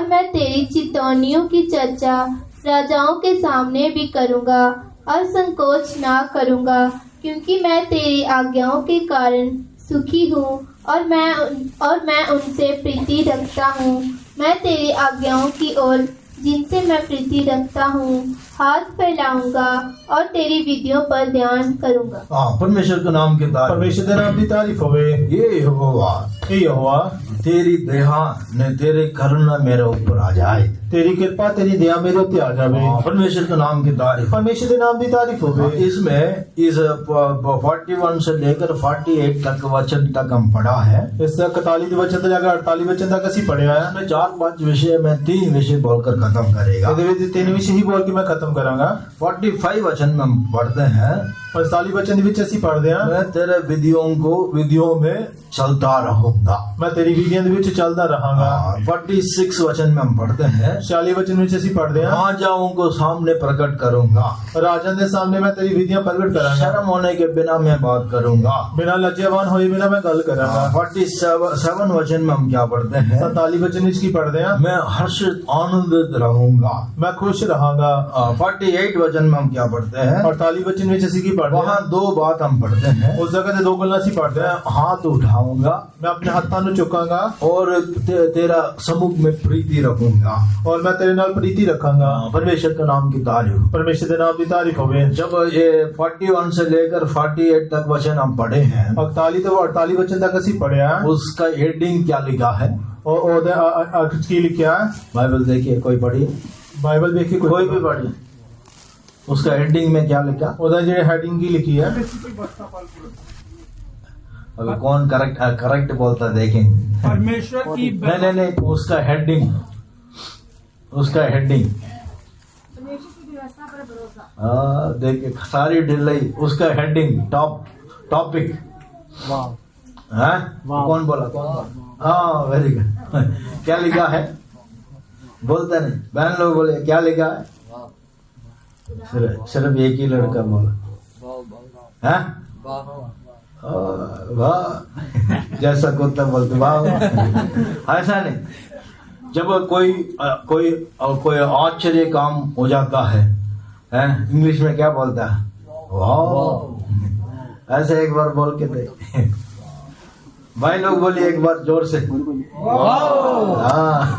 मैं तेरी चितौनियों की चर्चा राजाओं के सामने भी करूंगा, और संकोच ना करूंगा, क्योंकि मैं तेरी आज्ञाओं के कारण सुखी हूँ, और मैं उनसे प्रीति रखता हूँ। मैं तेरी आज्ञाओं की ओर जिनसे मैं प्रीति रखता हूँ हाथ फैलाऊंगा, और तेरी विधियों पर ध्यान करूंगा। परमेश्वर के नाम की तारीफ। परमेश्वर के नाम की तारीफ होवे। ये यहोवा तेरी दया ने तेरे करुणा मेरे ऊपर आ जाए, तेरी कृपा तेरी दया मेरे उत्ते आ जावे। परमेश्वर के नाम की तारीफ। परमेश्वर के नाम की तारीफ होवे। इसमें इस 41 से लेकर 48 तक वचन तक हम पढ़ा है। इस 41 वचन से लेकर 48 वचन तक ਅਸੀਂ पढ़ा है। इसमें 4-5 विषय में 3 विषय बोलकर खत्म करेगा। ਇਹਦੇ ਵਿੱਚ 3 विषय ही बोल के मैं खत्म करांगा। 45 वचन में हम पढ़ते हैं। 45 वचन ਦੇ ਵਿੱਚ ਅਸੀਂ पढ़ਦੇ ਹਾਂ। मैं तेरे विधियों में चलता रहूंगा। मैं तेरी विधियों ਦੇ ਵਿੱਚ ਚੱਲਦਾ रहांगा। 46 वचन में हम पढ़ते हैं। 46 वचन ਵਿੱਚ ਅਸੀਂ पढ़ਦੇ ਹਾਂ। राजाओं को सामने प्रकट करूंगा, राजन के सामने मैं तेरी विधियां प्रकट करांगा। शर्म होने के बिना मैं बात करूंगा, बिना लज्जावान होए बिना मैं गल करांगा। 47 वचन में हम क्या पढ़ते हैं? 47 वचन ਵਿੱਚ ਕੀ पढ़ਦੇ हैं? मैं हर्षित आनंदित रहूंगा, मैं खुश रहांगा। 48 वचन में हम क्या पढ़ते हैं? 48 वचन ਵਿੱਚ ਅਸੀਂ ਕੀ पढ़ਦੇ वहाँ हैं? 2 बात हम पढ़ते हैं। उस जगह से 2 ਗੱਲਾਂ ਅਸੀਂ पढ़ਦੇ मैं हैं। हाथ उठाऊंगा, मैं अपने हत्थां ਨੂੰ ਚੁੱਕਾਂਗਾ, और तेरा सम्मुख में प्रीति रखूंगा, और मैं तेरे नाल प्रीति रखांगा। परमेश्वर के नाम की तारीफ। परमेश्वर के नाम की तारीफ होवे। जब ये 41 से लेकर 48 तक वचन हम पढ़े हैं, 41 ਤੋਂ 48 वचन तक ਅਸੀਂ पढ़ਿਆ। उसका हेडिंग क्या लिखा है? और ਉਹਦੇ ਅਰਥ ਕੀ ਲਿਖਿਆ ਹੈ? बाइबल देखिए, कोई पढ़िए, बाइबल देखिए कोई भी पढ़िए। उसका हेडिंग में क्या लिखा? ਉਹਦਾ ਜਿਹੜੇ ਹੈਡਿੰग ਕੀ लिखी है? अभी कौन करेक्ट बोलता है देखेंगे। परमेश्वर की नहीं, उसका हेडिंग देखिए, सारी ढिलाई उसका हेडिंग टॉपिक। कौन बोला? हाँ, वेरी गुड। क्या लिखा है? बोलते नहीं, बहन लोग बोले क्या लिखा है? सिर्फ एक ही लड़का बोला है, वाह, जैसा कुत्ता बोलते वाह। ऐसा नहीं, जब कोई आश्चर्य काम हो जाता है, इंग्लिश में क्या बोलता है? वाह। ऐसे एक बार बोल के दे भाई लोग बोलिए एक बार जोर से, हाँ।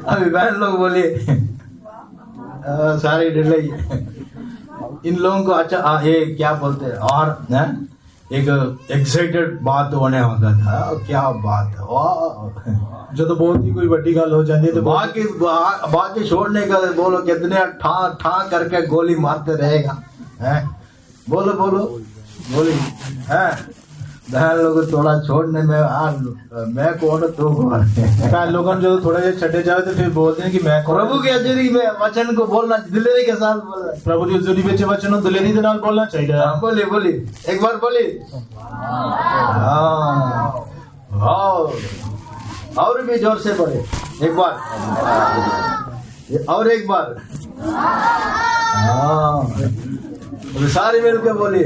अभी बहन लोग बोलिए, सारी ढिलाई। इन लोगों को अच्छा ये क्या बोलते हैं, और एक एक्साइटेड बात होने होता था, क्या बात है, वाह। जो तो बहुत ही कोई बड़ी गल हो जाती है तो बाकी छोड़ने का बोलो, कितने ठा करके गोली मारते रहेगा, हैं? बोलो गोली है। बहन लोग थोड़ा छोड़ने में मैं कौन तू कौन। बहन लोगों जो थोड़ा जिहा छड्डे जाए तो फिर बोलते हैं कि मैं कौन। प्रभु की हजूरी में वचन को बोलना दिलेरी के साथ बोलना, प्रभु की हजूरी में वचन को दिलेरी के नाल बोलना चाहिए। बोली एक बार बोली, और भी जोर से बोले एक बार, और एक बार, सारी मिलकर बोली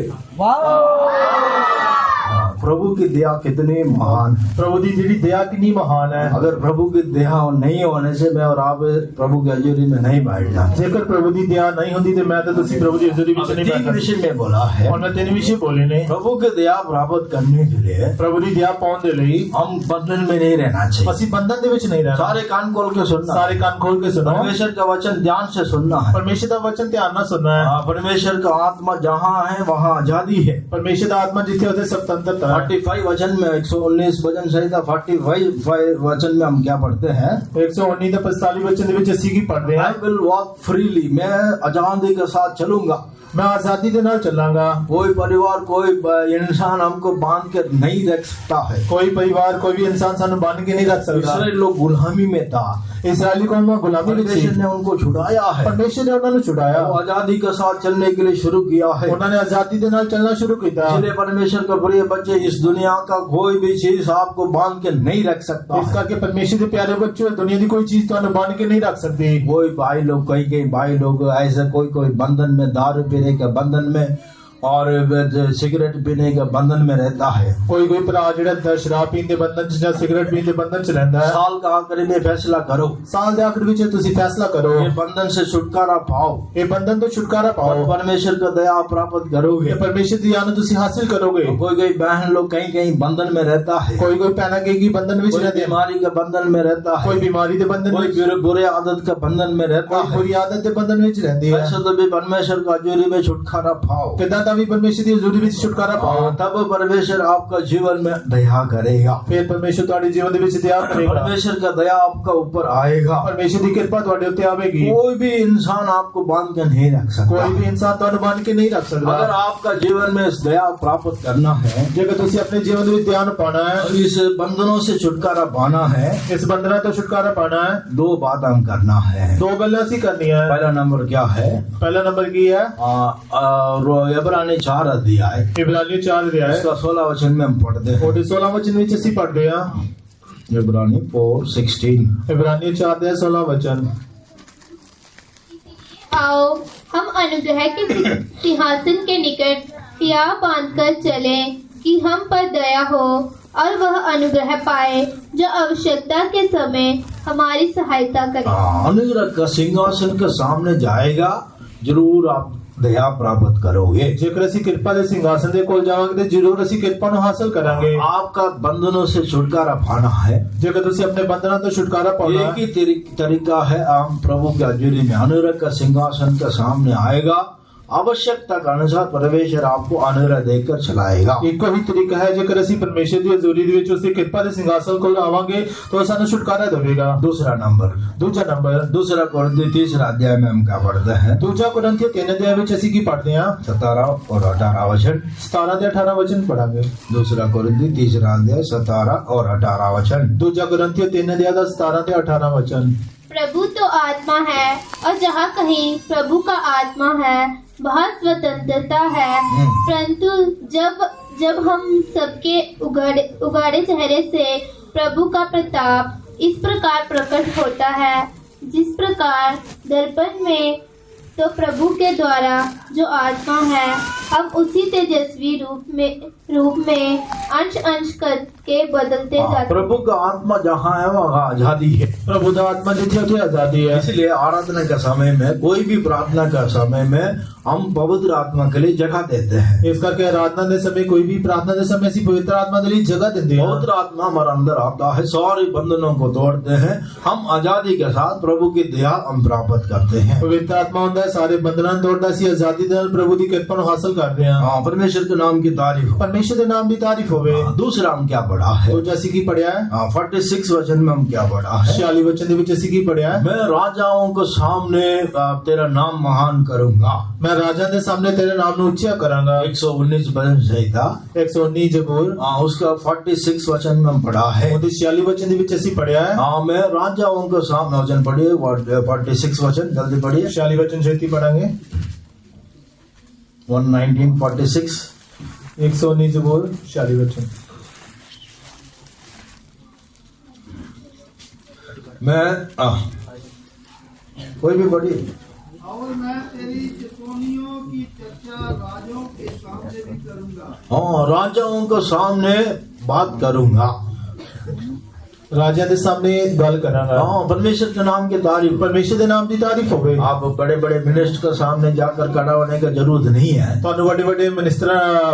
प्रभु की दया कितनी महान, प्रभु की जी दया कितनी महान है। अगर प्रभु की दया नहीं होने से मैं और आप प्रभु की हजूरी में नहीं बैठ जाते। जेकर प्रभु की दया नहीं होती तो मैं तो तुसी प्रभु की हजूरी में नहीं बैठ। 3 विषय में बोला है, और मैं 3 विषय बोले ने। प्रभु की दया प्राप्त करने के लिए, प्रभु की दया पाने के लिए हम बंधन में नहीं रहना चाहिए। ਅਸੀਂ बंधन ਦੇ ਵਿੱਚ नहीं रहना। सारे कान खोल के सुनना, सारे कान खोल के सुनो। परमेश्वर का वचन ध्यान से सुनना है। परमेश्वर का वचन ध्यान से सुनना है। परमेश्वर का आत्मा जहाँ है वहाँ आजादी है। परमेश्वर का आत्मा जिथे होते स्वतंत्रता। 45 वचन में 119 वचन सहित 45 वचन में हम क्या पढ़ते हैं? 119 तो 45 वचन ਦੇ ਵਿੱਚ ਅਸੀਂ ਕੀ पढ़ते हैं? I will walk freely, मैं आजादी के साथ चलूंगा। मैं आजादी के नाल चलांगा। कोई परिवार कोई इंसान हमको बांध के नहीं रख सकता है। कोई परिवार कोई भी इंसान सानू बांध के नहीं रख सकता। इसराइल लोग गुलामी में था, इसराइली कौम गुलामी में परमेश्वर ने उनको छुड़ाया है। परमेश्वर ने उन्होंने छुड़ाया, वो आजादी के साथ चलने के लिए शुरू किया है। उन्होंने आजादी के नाल चलना शुरू किया। इसलिए परमेश्वर के प्रिय बच्चे, इस दुनिया का कोई भी चीज आपको बांध के नहीं रख सकता इस है। करके परमेश्वर के प्यारे बच्चों, दुनिया की कोई चीज तो बांध के नहीं रख सकती। कोई भाई लोग, कई भाई लोग ऐसे कोई बंधन में, दारू पीने के बंधन में और सिगरेट पीने के बंधन में रहता है। कोई भरा जिहड़ा शराब पीन के बंधन च जां सिगरेट पीन के बंधन च रहिंदा है। साल का आखिरी में फैसला करो, साल के आखिर विच तुसीं फैसला करो, ये बंधन से छुटकारा पाओ, ये बंधन तो छुटकारा और पाओ, परमेश्वर का दया प्राप्त करोगे। ये परमेश्वर की दया तुसीं हासिल करोगे। कोई बहन लोग कहीं बंधन में रहता है, कोई भैना कहीं बंधन विच कोई रहते हैं, बीमारी के बंधन में रहता है, कोई बीमारी के बंधन कोई विच, बुरे आदत का बंधन में रहता कोई है। बुरी आदत के बंधन विच रहती है। ऐसा तो भी परमेश्वर का हजूरी में छुटकारा पाओ, किदां दा भी परमेश्वर की हजूरी विच छुटकारा पाओ, तब परमेश्वर आपका जीवन में दया करेगा। फिर परमेश्वर तुहाडे जीवन दे विच दया करेगा। परमेश्वर का दया आपका ऊपर आएगा। परमेश्वर की कृपा तुहाडे उत्ते आवेगी। कोई भी इंसान आपको बांध के नहीं रख सकता। कोई भी इंसान तुहानू बांध के नहीं रख सकता। अगर आपका जीवन में इस दया प्राप्त करना है, जेकर तुसीं अपने जीवन दे विच दया नूं पाना है, और इस बंधनों से छुटकारा पाना है, इस बंधना तो छुटकारा पाना है, दो बात हम करना है। दो गल्लां असीं करनियां है। पहला नंबर क्या है? पहला नंबर की है इब्रानी 4 अध्याय, इब्रानियों 4 अध्याय इसका 16 वचन में हम पढ़ते हैं। और 16 वचन विच असीं पढ़दे हां। इब्रानी 4:16, इब्रानियों 4 अध्याय 16 वचन। आओ हम अनुग्रह के सिंहासन के निकट या बांधकर चलें कि हम पर दया हो और वह अनुग्रह पाए जो आवश्यकता के समय हमारी सहायता करे। अनुग्रह का सिंहासन के सामने जाएगा, जरूर आप दया प्राप्त करोगे। जेकर असीं कृपा दे सिंहासन दे कोल जावांगे ते जरूर असीं कृपा नूं हासिल करांगे। आपका बंधनों से छुटकारा पाना है, जेकर तुसीं अपने बंधनां तो छुटकारा पाना एक ही तरीका है। आप प्रभु के हजूरी में अनुग्रह का सिंहासन के सामने आएगा, आवश्यकता के अनुसार परमेश्वर आपको अनुग्रह देकर चलाएगा। एक ही तरीका है, जेकर असीं परमेश्वर दी हजूरी दे विच उसदी कृपा दे सिंहासन कोल आवांगे तो सानू छुटकारा देवेगा। दूसरा नंबर, दूसरा कुरिन्थी 3 अध्याय में हम क्या पढ़ते हैं? दूसरा कुरिन्थी 3 अध्याय विच असीं की पढ़दे हां? 17 और 18 वचन। 17 ते 18 वचन पढ़ांगे। दूसरा कुरिन्थी 3 अध्याय 17 और 18 वचन। दूसरा कुरिन्थी 3 अध्याय 17 ते 18 वचन। प्रभु तो आत्मा है और जहाँ कहीं प्रभु का आत्मा है वहाँ स्वतंत्रता है। परंतु जब हम सबके उगाड़े चेहरे से प्रभु का प्रताप इस प्रकार प्रकट होता है, जिस प्रकार दर्पण में तो प्रभु के द्वारा जो आत्मा है, हम उसी तेजस्वी रूप में अंश करके बदलते जाते हैं। प्रभु का आत्मा जहाँ है वहाँ आजादी है। प्रभु का आत्मा जिथे आजादी है। इसलिए आराधना के समय में, कोई भी प्रार्थना के समय में हम पवित्र आत्मा के लिए जगह देते हैं। इस करके आराधना के समय, कोई भी प्रार्थना के समय ऐसी पवित्र आत्मा के लिए जगह देते हैं। पवित्र आत्मा हमारे अंदर आता है, सारे बंधनों को तोड़ते हैं, हम आजादी के साथ प्रभु की दया हम प्राप्त करते हैं। पवित्र आत्मा होता है, सारे बंधन तोड़ता है, आजादी दे प्रभु की कृपा हासिल करते हैं। हाँ, परमेश्वर के नाम की तारीफ हो। परमेश्वर के नाम की तारीफ होवे। दूसरा हम क्या पढ़ा है? तो जैसे की पढ़िया है 46 वचन में हम क्या पढ़ा है? 46 वचन दे विच जैसे की पढ़िया है, मैं राजाओं के सामने तेरा नाम महान करूंगा। मैं राजा के सामने तेरे नाम को ऊंचा करांगा। 119 वचन सही था। 119 जबूर उसका 46 वचन में हम पढ़ा है। 46 वचन दे विच ऐसी पढ़िया है। हाँ, मैं राजाओं के सामने, वचन पढ़िए 46 वचन, जल्दी पढ़िए। 46 वचन छेती पढ़ांगे। 119:46 119 जबूर 46 वचन। कोई भी पढ़िए। और मैं तेरी चितौनियों की चर्चा राजाओं के सामने भी करूंगा। हाँ, राजाओं के सामने बात करूंगा, राजा के सामने गल करांगा। हाँ, परमेश्वर के नाम की तारीफ, परमेश्वर के नाम की तारीफ होवे। आप बड़े बड़े मिनिस्टर के सामने जाकर खड़ा होने की जरूरत नहीं है। तो बड़े बड़े मिनिस्टर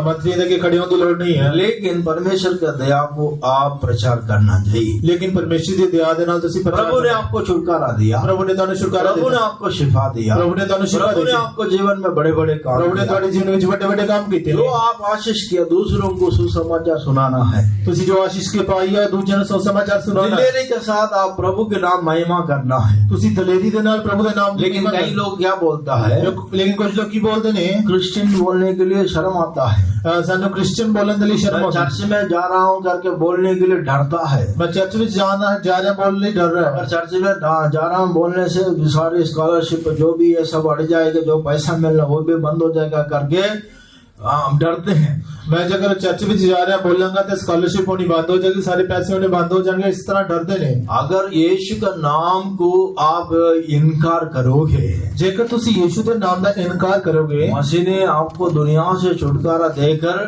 मंत्री के खड़े होने की लोड़ नहीं है। लेकिन परमेश्वर का दया को आप प्रचार करना चाहिए। लेकिन परमेश्वर की दया दे नाल तुसी प्रचार, प्रभु ने आपको छुटकारा दिया, प्रभु ने तुहानू छुटकारा प्रभु ने दिया, आपको शिफा दिया, प्रभु ने तुहानू शिफा प्रभु ने दी, आपको जीवन में बड़े बड़े काम, प्रभु ने तुम्हारे जीवन में बड़े बड़े काम किए। जो आप आशीष किया, दूसरों को सुसमाचार सुनाना है। तुसी जो आशीष के पाई है दूसरे को सुसमाचार ਸੁਣਾਉਣਾ दिलेरी के साथ आप प्रभु के नाम महिमा करना है। ਤੁਸੀਂ ਦਲੇਰੀ ਦੇ ਨਾਲ ਪ੍ਰਭੂ ਦੇ ਨਾਮ ਦੀ लेकिन महिमा कई करना। लोग क्या बोलता है, लेकिन कुछ लोग ਕੀ ਬੋਲਦੇ ਨੇ क्रिश्चियन बोलने के लिए शर्म आता है, ਸਾਨੂੰ ਕ੍ਰਿਸਚੀਅਨ ਬੋਲਣ ਦੇ ਲਈ ਸ਼ਰਮ मैं ਆਉਂਦੀ चर्च में जा रहा हूँ करके बोलने के लिए डरता है। मैं चर्च में जा रहा बोलने नहीं डर रहा है। अगर चर्च में जा रहा हूँ बोलने से सारी स्कॉलरशिप जो भी है सब अड़ जाएगा, जो पैसा मिलना वो भी बंद हो जाएगा करके हम डरते हैं। मैं अगर चर्च में जा रहा बोलांगा तो स्कॉलरशिप होनी बंद हो जाएगी, सारे पैसे होने बंद हो जाएंगे, इस तरह डरते ने। अगर यीशु का नाम को आप इनकार करोगे, जेकर तुसी यीशु के नाम का इनकार करोगे, मसीह ने आपको दुनिया से छुटकारा देकर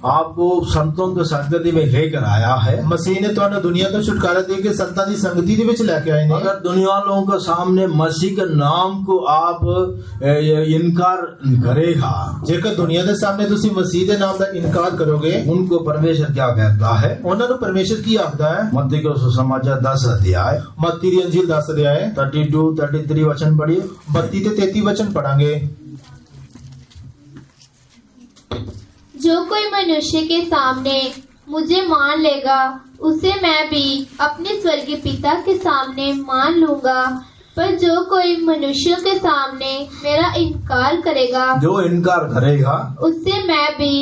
आपको संतों के संगति में लेकर आया है। मसीह ने तो दुनिया को छुटकारा देकर संतां दी संगति दे विच लेके आए ने। अगर दुनिया लोगों के सामने मसीह के नाम को आप इनकार करेगा, जेकर दुनिया के सामने तुसी मसीह के नाम का इनकार करोगे, उनको परमेश्वर क्या कहता है? उन्होंने परमेश्वर की आखदा है। मत्ती को सुसमाचार 10 अध्याय मत्ती दी अंजील 10 अध्याय 32-33 वचन पढ़िए। 32 ते 33 वचन पढ़ांगे। जो कोई मनुष्य के सामने मुझे मान लेगा, उसे मैं भी अपने स्वर्गीय पिता के सामने मान लूंगा। पर जो कोई मनुष्यों के सामने मेरा इनकार करेगा, जो इनकार करेगा उससे मैं भी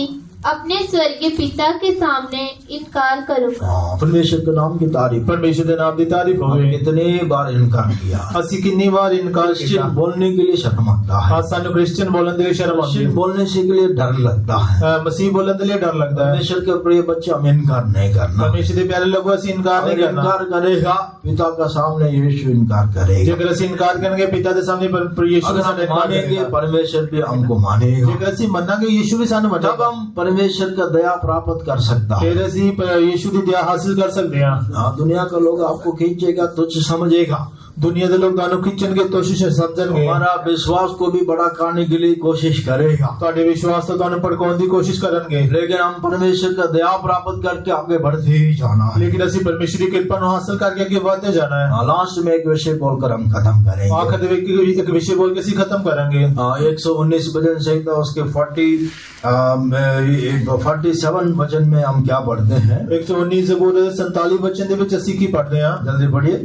अपने स्वर्गीय पिता के सामने इनकार करूंगा। परमेश्वर के नाम की तारीफ। परमेश्वर के नाम की तारीफ हो। कितने बार इनकार किया, ਅਸੀਂ कितनी बार इनकार किया। क्रिश्चियन बोलने के लिए शर्म आता है, ਸਾਨੂੰ क्रिश्चियन बोलने के लिए शर्म आती क्रिश्चियन है, बोलने से के लिए डर लगता है। मसीह बोलने के लिए डर लगता है। परमेश्वर के प्रिय बच्चे हम इनकार नहीं करना। परमेश्वर के प्यारे लोगों से इनकार नहीं अगर करना। इनकार करेगा पिता का सामने यीशु इनकार करेगा। जेकर ਅਸੀਂ इनकार करेंगे पिता के सामने यीशु के अगर सामने हम इनकार मानेंगे करेगा। परमेश्वर भी हमको मानेगा। जेकर ਅਸੀਂ ਮੰਨਾਂਗੇ यीशु भी ਸਾਨੂੰ तब ਮੰਨੇਗਾ, हम परमेश्वर का दया प्राप्त कर सकता है। फिर ਅਸੀਂ यीशु की दया हासिल कर सकते हैं। हाँ, दुनिया का लोग आपको खींचेगा, तुच्छ समझेगा। दुनिया के लोग ਤੁਹਾਨੂੰ खींचणगे कोशिश समझणगे, हमारा विश्वास को भी बड़ा करने के लिए कोशिश करेगा, ਤੁਹਾਡੇ विश्वास तो ਤੁਹਾਨੂੰ ਭੜਕਾਉਣ ਦੀ कोशिश करनगे। लेकिन हम परमेश्वर का दया प्राप्त करके आगे बढ़ते ही जाना है। लेकिन ਅਸੀਂ परमेश्वर की कृपा ਨੂੰ हासिल करके आगे बढ़ते जाना है। लास्ट में एक विषय बोलकर हम खत्म करेंगे। आखिर में एक विषय बोल के ਅਸੀਂ खत्म करेंगे। 119 भजन संहिता उसके 47 वचन में हम क्या पढ़ते हैं? 119 ਜ਼ਬੂਰ 47 वचन ਦੇ ਵਿੱਚ ਅਸੀਂ ਕੀ पढ़ते हैं? जल्दी पढ़िए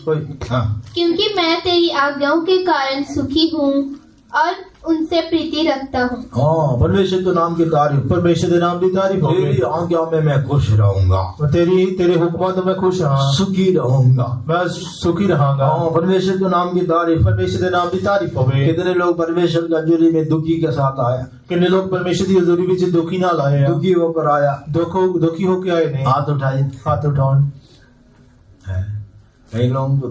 कोई। हाँ, क्योंकि मैं तेरी आज्ञाओं के कारण सुखी हूँ और उनसे प्रीति रखता हूँ। हाँ, परमेश्वर के नाम की तारीफ। परमेश्वर के नाम की तारीफ हो। तेरी आज्ञा में मैं खुश रहूंगा, तेरे हुक्म तो मैं खुश हाँ, सुखी रहूंगा, मैं सुखी रहांगा। हाँ, परमेश्वर के नाम की तारीफ। परमेश्वर के नाम की तारीफ हो। कितने लोग परमेश्वर की हजूरी में दुखी के साथ आया, कितने लोग परमेश्वर की हजूरी विच दुखी नाल आए हैं, दुखी होकर आया, दुखी होके आए ने। हाथ उठाए, हाथ उठाओ। कई लोगों को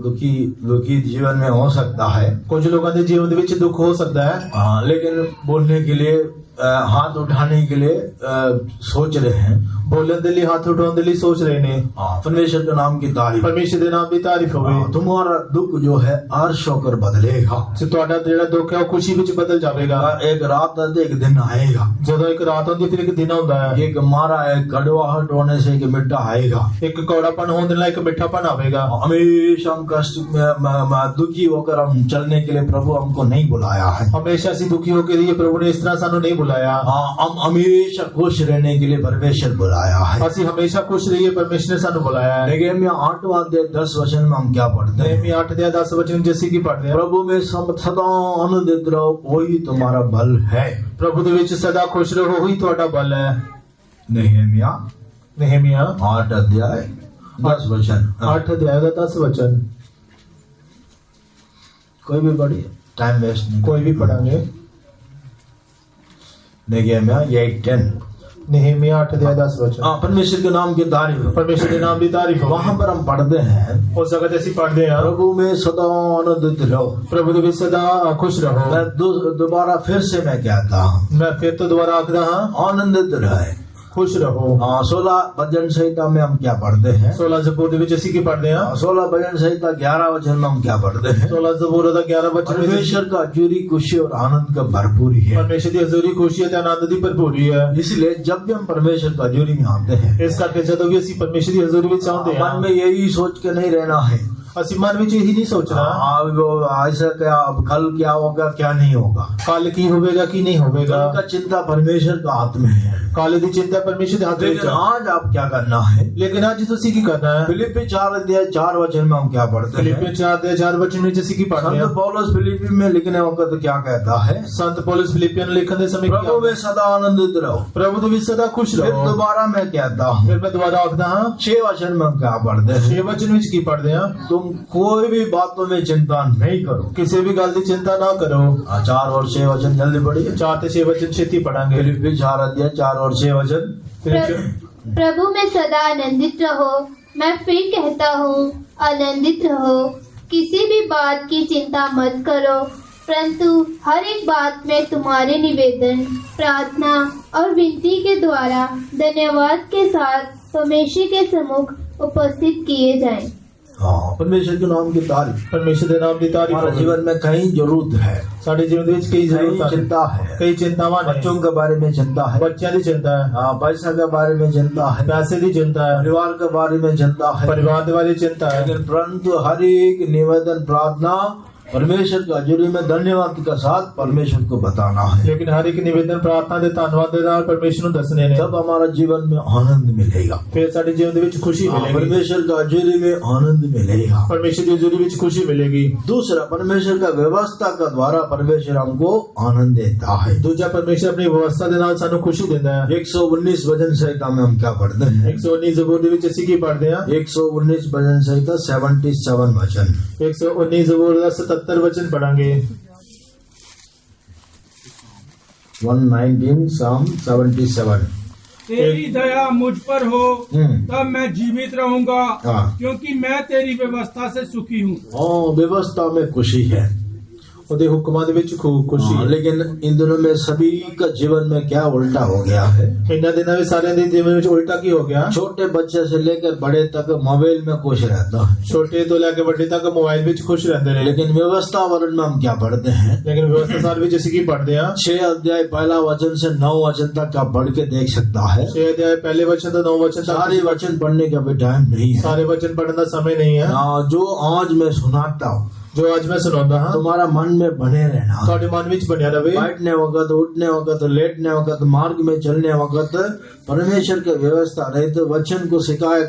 दुखी जीवन में हो सकता है, कुछ लोगों के जीवन विच दुख हो सकता है, हाँ, लेकिन बोलने के लिए हाथ उठाने के लिए सोच रहे हैं, बोलने के लिए हाथ उठाने के लिए सोच रहे ने। हाँ, परमेश्वर के नाम की तारीफ। परमेश्वर के नाम की तारीफ हो। तुम्हारा दुख जो है हर्ष होकर बदलेगा, ਤੁਹਾਡਾ ਜਿਹੜਾ ਦੁੱਖ ਹੈ ਉਹ ਖੁਸ਼ੀ ਵਿੱਚ ਬਦਲ ਜਾਵੇਗਾ। एक रात आते एक दिन आएगा, ਜਦੋਂ ਇੱਕ ਰਾਤ ਹੁੰਦੀ ਫਿਰ ਇੱਕ ਦਿਨ ਹੁੰਦਾ ਹੈ। एक मारा है कड़वाहट होने से एक मिठा आएगा, ਇੱਕ ਕੌੜਾਪਨ ਹੋਣ ਦੇ ਨਾਲ ਇੱਕ ਮਿੱਠਾਪਨ आवेगा। हमेशा हम कष्ट में दुखी होकर हम चलने के लिए प्रभु हमको नहीं बुलाया है। हमेशा ਅਸੀਂ दुखी होकर रहिए, प्रभु ने इस तरह ਸਾਨੂੰ नहीं बुलाया। हाँ, हम हमेशा खुश रहने के लिए परमेश्वर बुलाया है। ਅਸੀਂ हमेशा खुश रहिए, परमेश्वर ने ਸਾਨੂੰ बुलाया है। लेकिन 8वां अध्याय 10 वचन में हम क्या पढ़ते हैं? नहमी 8 अध्याय 10 वचन जैसे की पढ़ते हैं, प्रभु में सदा आनंदित रहो, वही तुम्हारा बल है। प्रभु ਦੇ ਵਿੱਚ सदा खुश रहो, वही ਤੁਹਾਡਾ बल है। नहम्या नहमिया 8 अध्याय 10 वचन। 8 अध्याय का 10 वचन। कोई भी पढ़िए, टाइम वेस्ट नहीं। कोई भी पढ़ांगे। नहम्या 8:10। नहमिया 8 अध्याय 10 वचन। हाँ, परमेश्वर के नाम की तारीफ। परमेश्वर के नाम की तारीफ। वहां पर हम पढ़ते हैं, उस जगह जैसी पढ़ते हैं, प्रभु में सदा आनंदित रहो। प्रभु ਦੇ ਵਿੱਚ सदा खुश रहो। मैं दोबारा फिर से मैं कहता हूँ, मैं फिर तो दोबारा आखदा हां, आनंदित रहे, खुश रहो। हाँ, 16 भजन संहिता में हम क्या पढ़ते हैं? 16 ਜ਼ਬੂਰ ਦੇ ਵਿੱਚ ਅਸੀਂ ਕੀ पढ़ते हैं? 16 भजन संहिता 11 वचन में हम क्या पढ़ते हैं? 16 ਜ਼ਬੂਰ ਦਾ 11 वचन में परमेश्वर का हजूरी खुशी और आनंद का भरपूरी है। परमेश्वर की हजूरी खुशी ਤੇ आनंद ਦੀ ਭਰਪੂਰੀ है। इसलिए जब भी हम परमेश्वर का हजूरी में आते हैं, ਇਸ ਕਰਕੇ ਜਦੋਂ ਵੀ ਅਸੀਂ परमेश्वर ਦੀ हजूरी ਵਿੱਚ ਆਉਂਦੇ ਹਾਂ, मन में यही सोच के नहीं रहना है, ਅਸੀਂ ਮਨ ਵਿੱਚ ਇਹੀ ਨਹੀਂ सोचना ऐसा क्या, अब कल क्या होगा क्या नहीं होगा, ਕੱਲ ਕੀ ਹੋਵੇਗਾ ਕੀ ਨਹੀਂ ਹੋਵੇਗਾ। कल का चिंता परमेश्वर का हाथ में है। काले दी चिंता परमेश्वर के हाथ लेकिन में। आज आप क्या करना है? लेकिन आज तुसी की करना है? फिलिप्पी 4 वचन में हम क्या पढ़ते फिलिपियों हैं? 4 वचन में जैसे की पढ़ते हैं। संत पौलुस फिलिप्पी में लिखने वक्त क्या कहता है? संत पौलुस फिलिपियों ने लिखने समय प्रभु में सदा आनंदित रहो। प्रभु भी सदा खुश फिर रहो। दोबारा मैं कहता हूँ, फिर मैं दोबारा आखदा हां 6 वचन में हम क्या पढ़ते हैं? 6 वचन में की पढ़ते हैं? तुम कोई भी बातों में चिंता नहीं करो। किसी भी गल की चिंता ना करो। 4 और 6 वचन जल्दी पढ़िए। 4 से 6 वचन छेती पढ़ांगे। फिलिप्पी 4 और 6 वचन। प्रभु में सदा आनंदित रहो। मैं फिर कहता हूँ, आनंदित रहो। किसी भी बात की चिंता मत करो, परंतु हर एक बात में तुम्हारे निवेदन, प्रार्थना और विनती के द्वारा धन्यवाद के साथ परमेश्वर के सम्मुख उपस्थित किए जाएं। हाँ, परमेश्वर के नाम की तारीफ। परमेश्वर के नाम की तारीफ। हमारे जीवन में कई जरूरत है, साडे जीवन ਵਿੱਚ कई कई जरूरत चिंता है, कई चिंतावां ने। बच्चों के बारे में चिंता है, बच्चों की चिंता है, हाँ, पैसा के बारे में चिंता है, पैसे की चिंता है, परिवार के बारे में चिंता है, परिवार के बारे में चिंता है। लेकिन परंतु हर एक निवेदन प्रार्थना परमेश्वर का हजूरी में धन्यवाद के साथ परमेश्वर को बताना है। लेकिन हर एक निवेदन प्रार्थना दे धन्यवाद दे नाल परमेश्वर ਨੂੰ ਦੱਸਣੇ ਨੇ। तब हमारा जीवन में आनंद मिलेगा। फिर साडे जीवन ਦੇ ਵਿੱਚ खुशी हाँ, मिलेगी। परमेश्वर का हजूरी में आनंद मिलेगा। परमेश्वर की हजूरी ਵਿੱਚ खुशी मिलेगी। दूसरा, परमेश्वर का व्यवस्था का द्वारा परमेश्वर हमको आनंद देता है। दूसरा, परमेश्वर अपनी व्यवस्था ਦੇ ਨਾਲ ਸਾਨੂੰ खुशी ਦਿੰਦਾ ਹੈ। 119 भजन संहिता में हम क्या पढ़ते हैं? 119 ਜ਼ਬੂਰ ਦੇ ਵਿੱਚ ਅਸੀਂ ਕੀ ਪੜ੍ਹਦੇ ਹਾਂ? 119 भजन संहिता 77 वचन। 119 ਜ਼ਬੂਰ ਦਾ 77 वचन पढ़ांगे। 119 Psalm 77। तेरी दया मुझ पर हो, हम्म। तब मैं जीवित रहूंगा, हाँ। क्योंकि मैं तेरी व्यवस्था से सुखी हूँ। हाँ, व्यवस्था में खुशी है। ਉਹਦੇ ਹੁਕਮਾਂ ਦੇ ਵਿੱਚ खूब खुशी हाँ, है। लेकिन इन दिनों में सभी का जीवन में क्या उल्टा हो गया है? ਇਹਨਾਂ ਦਿਨਾਂ ਵਿੱਚ ਸਾਰਿਆਂ ਦੇ ਜੀਵਨ ਵਿੱਚ ਉਲਟਾ ਕੀ ਹੋ ਗਿਆ? छोटे बच्चे से लेकर बड़े तक मोबाइल में खुश रहता है, ਛੋਟੇ ਤੋਂ ਲੈ ਕੇ ਵੱਡੇ ਤੱਕ ਮੋਬਾਈਲ ਵਿੱਚ ਖੁਸ਼ ਰਹਿੰਦੇ ਨੇ। लेकिन व्यवस्था वर्ण में हम क्या पढ़ते हैं? लेकिन व्यवस्था साल ਵਿੱਚ ਅਸੀਂ ਕੀ ਪੜ੍ਹਦੇ ਹਾਂ? 6 अध्याय 1 वचन से 9 वचन तक आप पढ़ के देख सकता है। 6 अध्याय पहले वचन ਤੋਂ 9 वचन तक सारे वचन पढ़ने का भी टाइम नहीं है। सारे वचन पढ़ने का समय नहीं है। हाँ, जो आज मैं सुनाता हूँ जो आज मैं सुनाता हाँ तुम्हारा मन में बने रहना। ਤੁਹਾਡੇ ਮਨ ਵਿੱਚ ਬਣਿਆ ਰਵੇ। बैठने वक्त, उठने वक्त, लेटने वक्त, मार्ग में चलने वक्त परमेश्वर की व्यवस्था रहे तो वचन को सिखाया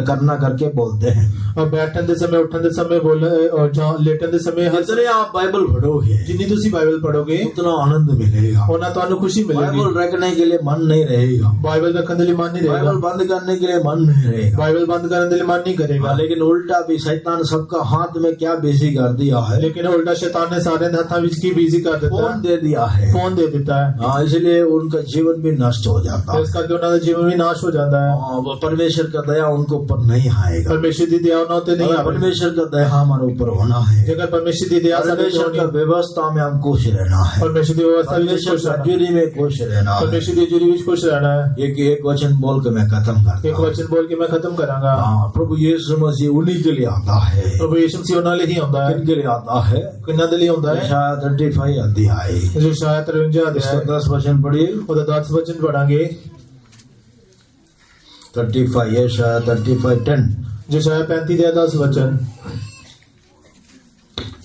करना करके बोलते हैं। और बैठन ਦੇ ਸਮੇਂ ਉੱਠਣ ਦੇ ਸਮੇਂ बोल और जहाँ लेटन ਦੇ ਸਮੇਂ जितने आप बाइबल पढ़ोगे जितनी ਤੁਸੀਂ ਬਾਈਬਲ ਪੜੋਗੇ उतना आनंद मिलेगा। ਉਹਨਾਂ ਤੁਹਾਨੂੰ खुशी मिलेगी। बाइबल रखने के लिए मन नहीं रहेगा, बाइबल रखने के लिए मन नहीं बाइबल रहेगा, बंद करने के लिए मन नहीं रहेगा। बाइबल बंद करने के लिए मन नहीं करेगा। हाँ, लेकिन उल्टा भी शैतान सबका हाथ में क्या बिजी कर दिया है? लेकिन उल्टा शैतान ने सारे हाथों ਵਿੱਚ ਕੀ बिजी कर देता फोन है, दे दिया है। फोन दे देता है। हाँ, इसलिए उनका जीवन भी नष्ट हो जाता है। ਇਸ ਕਰਕੇ ਉਹਨਾਂ ਦਾ ਜੀਵਨ ਵੀ ਨਾਸ਼ ਹੋ ਜਾਂਦਾ है। हाँ, वो परमेश्वर का दया उनके ऊपर नहीं आएगा। परमेश्वर ਦੀ दया ਉਹਨਾਂ ਉੱਤੇ ਨਹੀਂ अगर ਆਵੇਗੀ। परमेश्वर का दया हमारे ऊपर होना है, ਜੇਕਰ परमेश्वर ਦੀ दया ਸਾਡੇ परमेश्वर ਹੋਣੀ का व्यवस्था में हम खुश रहना है, परमेश्वर ਦੀ व्यवस्था ਵਿੱਚ परमेश्वर खुश का रहना, हजूरी में खुश रहना है। परमेश्वर ਦੀ हजूरी ਵਿੱਚ खुश रहना है। एक वचन बोल के मैं खत्म करता एक हूँ। वचन बोल के मैं खत्म करांगा। हाँ, प्रभु यीशु मसीह उन्हीं के लिए आता है। प्रभु यीशु मसीह ਉਹਨਾਂ ਲਈ ਹੀ ਆਉਂਦਾ है। किन के लिए आता है? ਕਿੰਨਾਂ ਦੇ ਲਈ ਆਉਂਦਾ है? यशायाह 35 अध्याय, जो शायद 53 इसका अध्याय 10 वचन पढ़िए। ਉਹਦਾ 10 वचन पढ़ांगे। 35 यशायाह 35:10। जो शायद 35 या 10 वचन।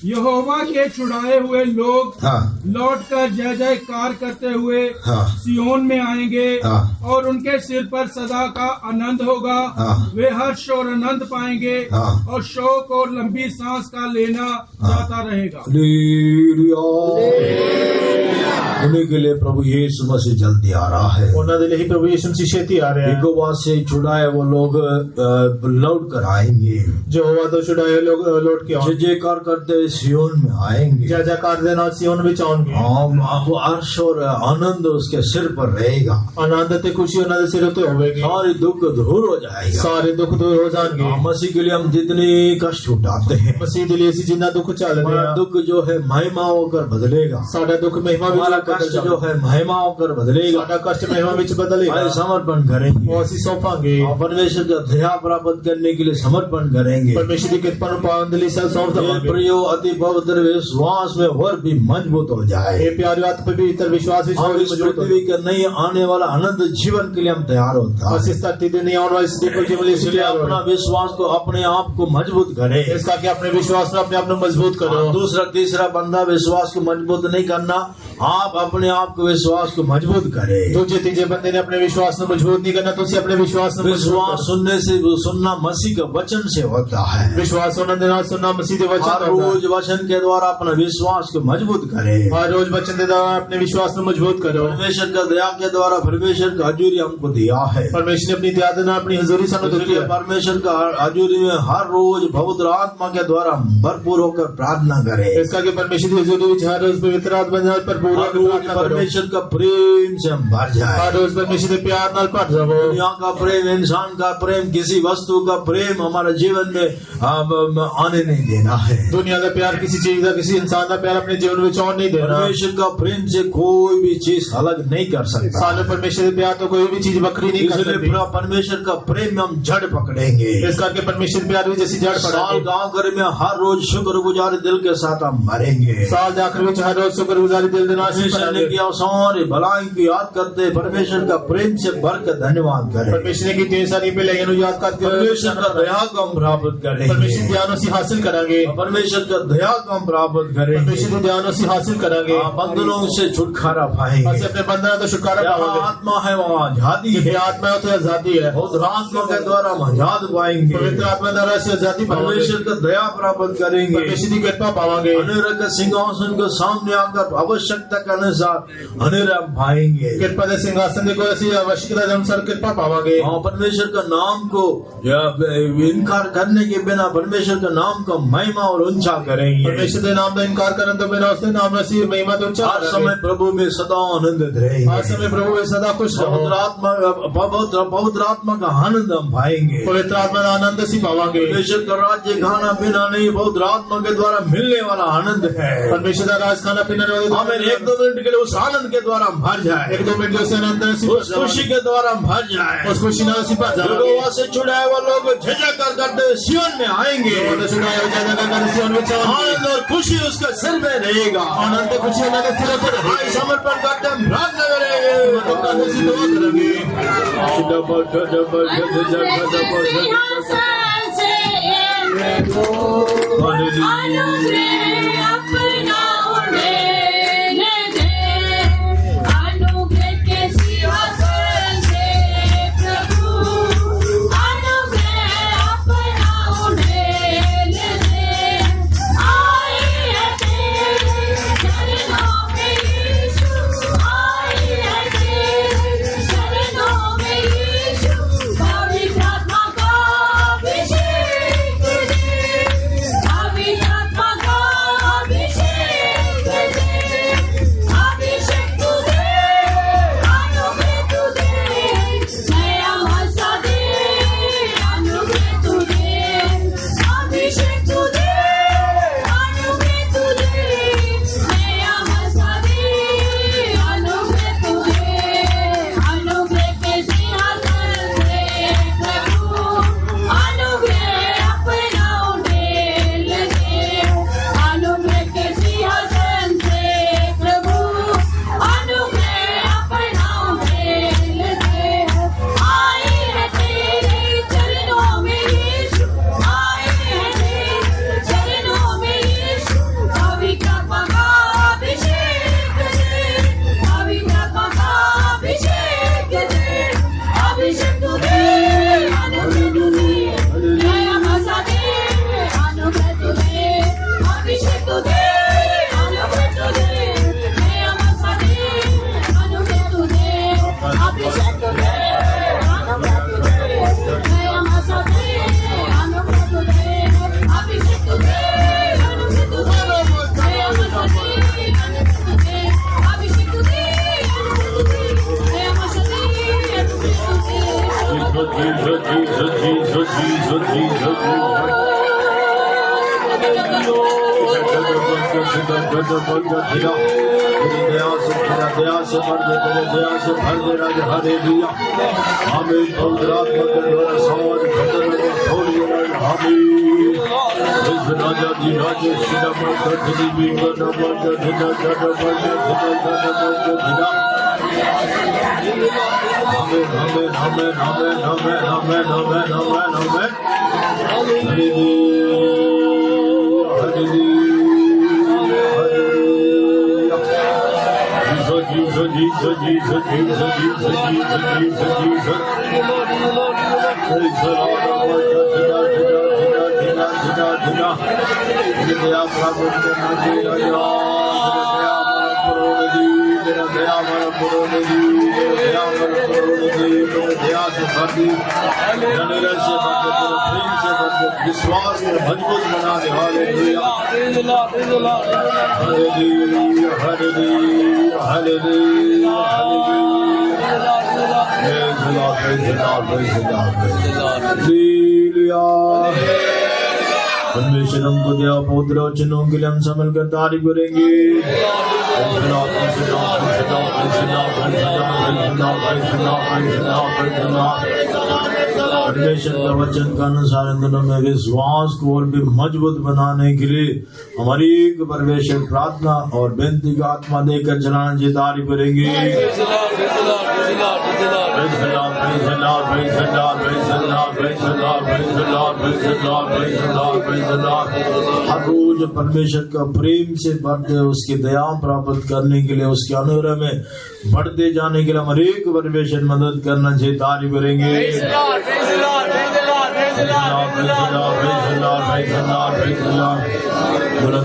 यहोवा के छुड़ाए हुए लोग हाँ, लौटकर जय जयकार करते हुए हाँ, सियोन में आएंगे, हाँ। और उनके सिर पर सदा का आनंद होगा। हाँ। वे हर्ष और आनंद पाएंगे, हाँ। और शोक और लंबी सांस का लेना जाता रहेगा। हालेलुया। उन्हीं के लिए प्रभु यीशु मसीह जल्दी आ रहा है। ਉਹਨਾਂ ਦੇ ਲਈ ਹੀ प्रभु यीशु मसीह ਛੇਤੀ आ रहे हैं। यहोवा से छुड़ाए वो लोग लौट कर आएंगे, जो होवा तो छुड़ाए लोग लौट के जय आएंगे। जयकार करते हुए सियोन में आएंगे। जय जयकार दे नाल सियोन ਵਿੱਚ ਆਉਣਗੇ। हाँ, वो हर्ष और आनंद उसके सिर पर रहेगा। आनंद ਤੇ खुशी ਉਹਨਾਂ ਦੇ ਸਿਰ ਉੱਤੇ ਹੋਵੇਗੀ। सारी दुख दूर हो जाएगा। ਸਾਰੇ ਦੁੱਖ ਦੂਰ ਹੋ ਜਾਣਗੇ। हाँ, मसीह के लिए हम जितने कष्ट उठाते हैं, मसीह ਦੇ ਲਈ ਅਸੀਂ ਜਿੰਨਾ ਦੁੱਖ ਝੱਲਦੇ हमारा ਹਾਂ, दुख जो है महिमा होकर बदलेगा। ਸਾਡਾ ਦੁੱਖ ਮਹਿਮਾ ਵਿੱਚ हमारा बदल कष्ट जो ਜਾਵੇਗਾ। है महिमा होकर बदलेगा। ਸਾਡਾ ਕਸ਼ਟ ਮਹਿਮਾ ਵਿੱਚ ਬਦਲੇਗਾ। हमारे समर्पण करेंगे, ਉਹ ਅਸੀਂ ਸੌਂਪਾਂਗੇ। और परमेश्वर का दया प्राप्त करने के लिए समर्पण करेंगे। परमेश्वर ਦੀ ਕਿਰਪा ਨੂੰ ਪਾਉਣ ਦੇ ਲਈ ਸਭ ਸੌਂਪ ये ਦੇਵਾਂਗੇ। प्रियो अति पवित्र विश्वास में और भी मजबूत हो जाए। हे प्यारे आत्म पवित्र विश्वास हम इस पृथ्वी के नहीं आने वाला अनंत जीवन के लिए हम तैयार होता है। इसलिए अपना विश्वास को अपने आप को मजबूत करे। इसका कि अपने विश्वास में अपने आप को मजबूत करो। दूसरा तीसरा बंदा विश्वास को मजबूत नहीं करना, आप अपने आप को विश्वास को मजबूत करे। दूसरे तीसरे बंदे ने अपने विश्वास को मजबूत नहीं करना, तो उसे अपने विश्वास में विश्वास सुनने से सुनना मसीह के वचन से होता है। विश्वास सुनना मसीह के वचन। हर रोज वचन के द्वारा अपना विश्वास को मजबूत करे। हर रोज वचन के द्वारा अपने विश्वास को मजबूत करो। परमेश्वर का दया के द्वारा परमेश्वर का हजूरी हमको दिया है। परमेश्वर ने अपनी दया देना अपनी हजूरी से परमेश्वर का हजूरी में हर रोज पवित्र आत्मा के द्वारा भरपूर होकर प्रार्थना करे। इसका कि परमेश्वर की हजूरी में हर रोज पवित्र आत्मा भरपूर परमेश्वर का प्रेम से हम भर जाए। हर रोज परमेश्वर के प्यार नाल भर जाओ। दुनिया का प्रेम, इंसान का प्रेम, किसी वस्तु का प्रेम हमारे जीवन में आने नहीं देना है। दुनिया का प्यार, किसी चीज का, किसी इंसान का प्यार अपने जीवन में आने नहीं देना। परमेश्वर का प्रेम से कोई भी चीज अलग नहीं कर सकता। सालों परमेश्वर के प्यार तो कोई भी चीज बकरी नहीं कर सकती। परमेश्वर का प्रेम में हम जड़ पकड़ेंगे। इसका कि परमेश्वर प्यार भी जैसी जड़ साल गाँव घर में हर रोज शुक्रगुजारी दिल के साथ हम भरेंगे। साल आखिर में हर रोज शुक्रगुजारी दिल देना की सारी भलाई की याद करते परमेश्वर का प्रेम से भर कर धन्यवाद करें। परमेश्वर की तीन सारी पे याद करते परमेश्वर का दया को हम प्राप्त करें। परमेश्वर ज्ञान से हासिल करेंगे। परमेश्वर का दया को हम प्राप्त करें। परमेश्वर ज्ञान से हासिल करेंगे। बंधनों से छुटकारा पाएंगे। अपने बंधन तो छुटकारा पाएंगे। आत्मा है वहाँ आजादी है। आत्मा है तो आजादी है। पवित्र आत्मा के द्वारा हम आजाद पाएंगे। पवित्र आत्मा द्वारा से आजादी पाएंगे। परमेश्वर का दया प्राप्त करेंगे। परमेश्वर की कृपा पाएंगे। अनुग्रह का सिंहासन के सामने आकर आवश्यकता के अनुसार अनुग्रह पाएंगे। कृपा के सिंहासन को ऐसी आवश्यकता अनुसार कृपा पाएंगे। परमेश्वर का नाम को इनकार करने के बिना परमेश्वर का नाम का महिमा और ऊंचा करेंगे। परमेश्वर के नाम का इनकार करने तो बिना उसके नाम से महिमा तो ऊंचा हर समय प्रभु में सदा आनंदित रहेंगे। हर समय प्रभु में सदा खुश रहो। पवित्र आत्मा का आनंद हम पाएंगे। पवित्र आत्मा का आनंद से पाएंगे। परमेश्वर का राज्य खाना पीना नहीं, पवित्र आत्मा के द्वारा मिलने वाला आनंद है। परमेश्वर का राज खाना पीना हमें एक दो मिनट के लिए उस आनंद के द्वारा हम भर जाए। एक दो मिनट से आनंद उस खुशी के द्वारा हम भर जाए। उस खुशी से भर जाए। यहोवा से छुड़ाए हुए लोग झिझक कर करते सिय्योन में आएंगे। आनंद और खुशी उसके सिर में रहेगा। आनंद खुशी उनके सिर पर रहेगी। समर्पण करते हम प्रार्थना करेंगे। दया से भर दे, तेरे दया से भर दे राजा। हालेलुया। हमें पवित्र आत्मा के द्वारा समाज बदल खोलिए राजा। राजा जी राजा शिरा माता धनी बींगा ना माता धना धना माता धना धना माता धना हमें हमें हमें हमें हमें हमें हमें हमें हमें हरे Jesus, Jesus, Jesus, Jesus, Jesus, Jesus, Jesus, Jesus. Praise the Lord, दया प्राप्त करना चाहिए मेरा दया हमारा पुरोने दी दया हमारा पुरोने दी मेरे दया से भर दी धनेरा से भर दे तेरे प्रेम से भर दे विश्वास में मजबूत बना दे hallelujah hallelujah hallelujah hallelujah hallelujah परमेश्वर हमको दया पवित्र वचनों के लिए हम संभल कर तारीफ करेंगे परमेश्वर का वचन का अनुसार दोनों में विश्वास को और भी मजबूत बनाने के लिए हमारी एक परमेश्वर प्रार्थना और बेनती का आत्मा देकर चलाना जी तारीफ करेंगे हर रोज परमेश्वर का प्रेम से बढ़ते उसकी दया प्राप्त करने के लिए उसके अनुग्रह में बढ़ते जाने के लिए हम एक परमेश्वर मदद करना चाहिए तारीफ करेंगे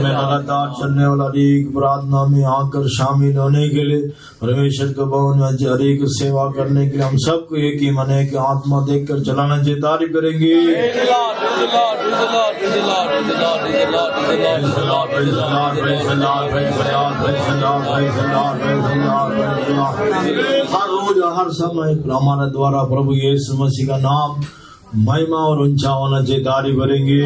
में लगातार चलने वाला हरेक प्रार्थना में आकर शामिल होने के लिए परमेश्वर के भवन में हरेक सेवा करने के लिए हम सबको एक ही मन है कि आत्मा देखकर चलाना चाहिए तारीफ करेंगे हर रोज हर समय हमारे द्वारा प्रभु यीशु मसीह का नाम महिमा और ऊंचा होना चाहिए तारीफ करेंगे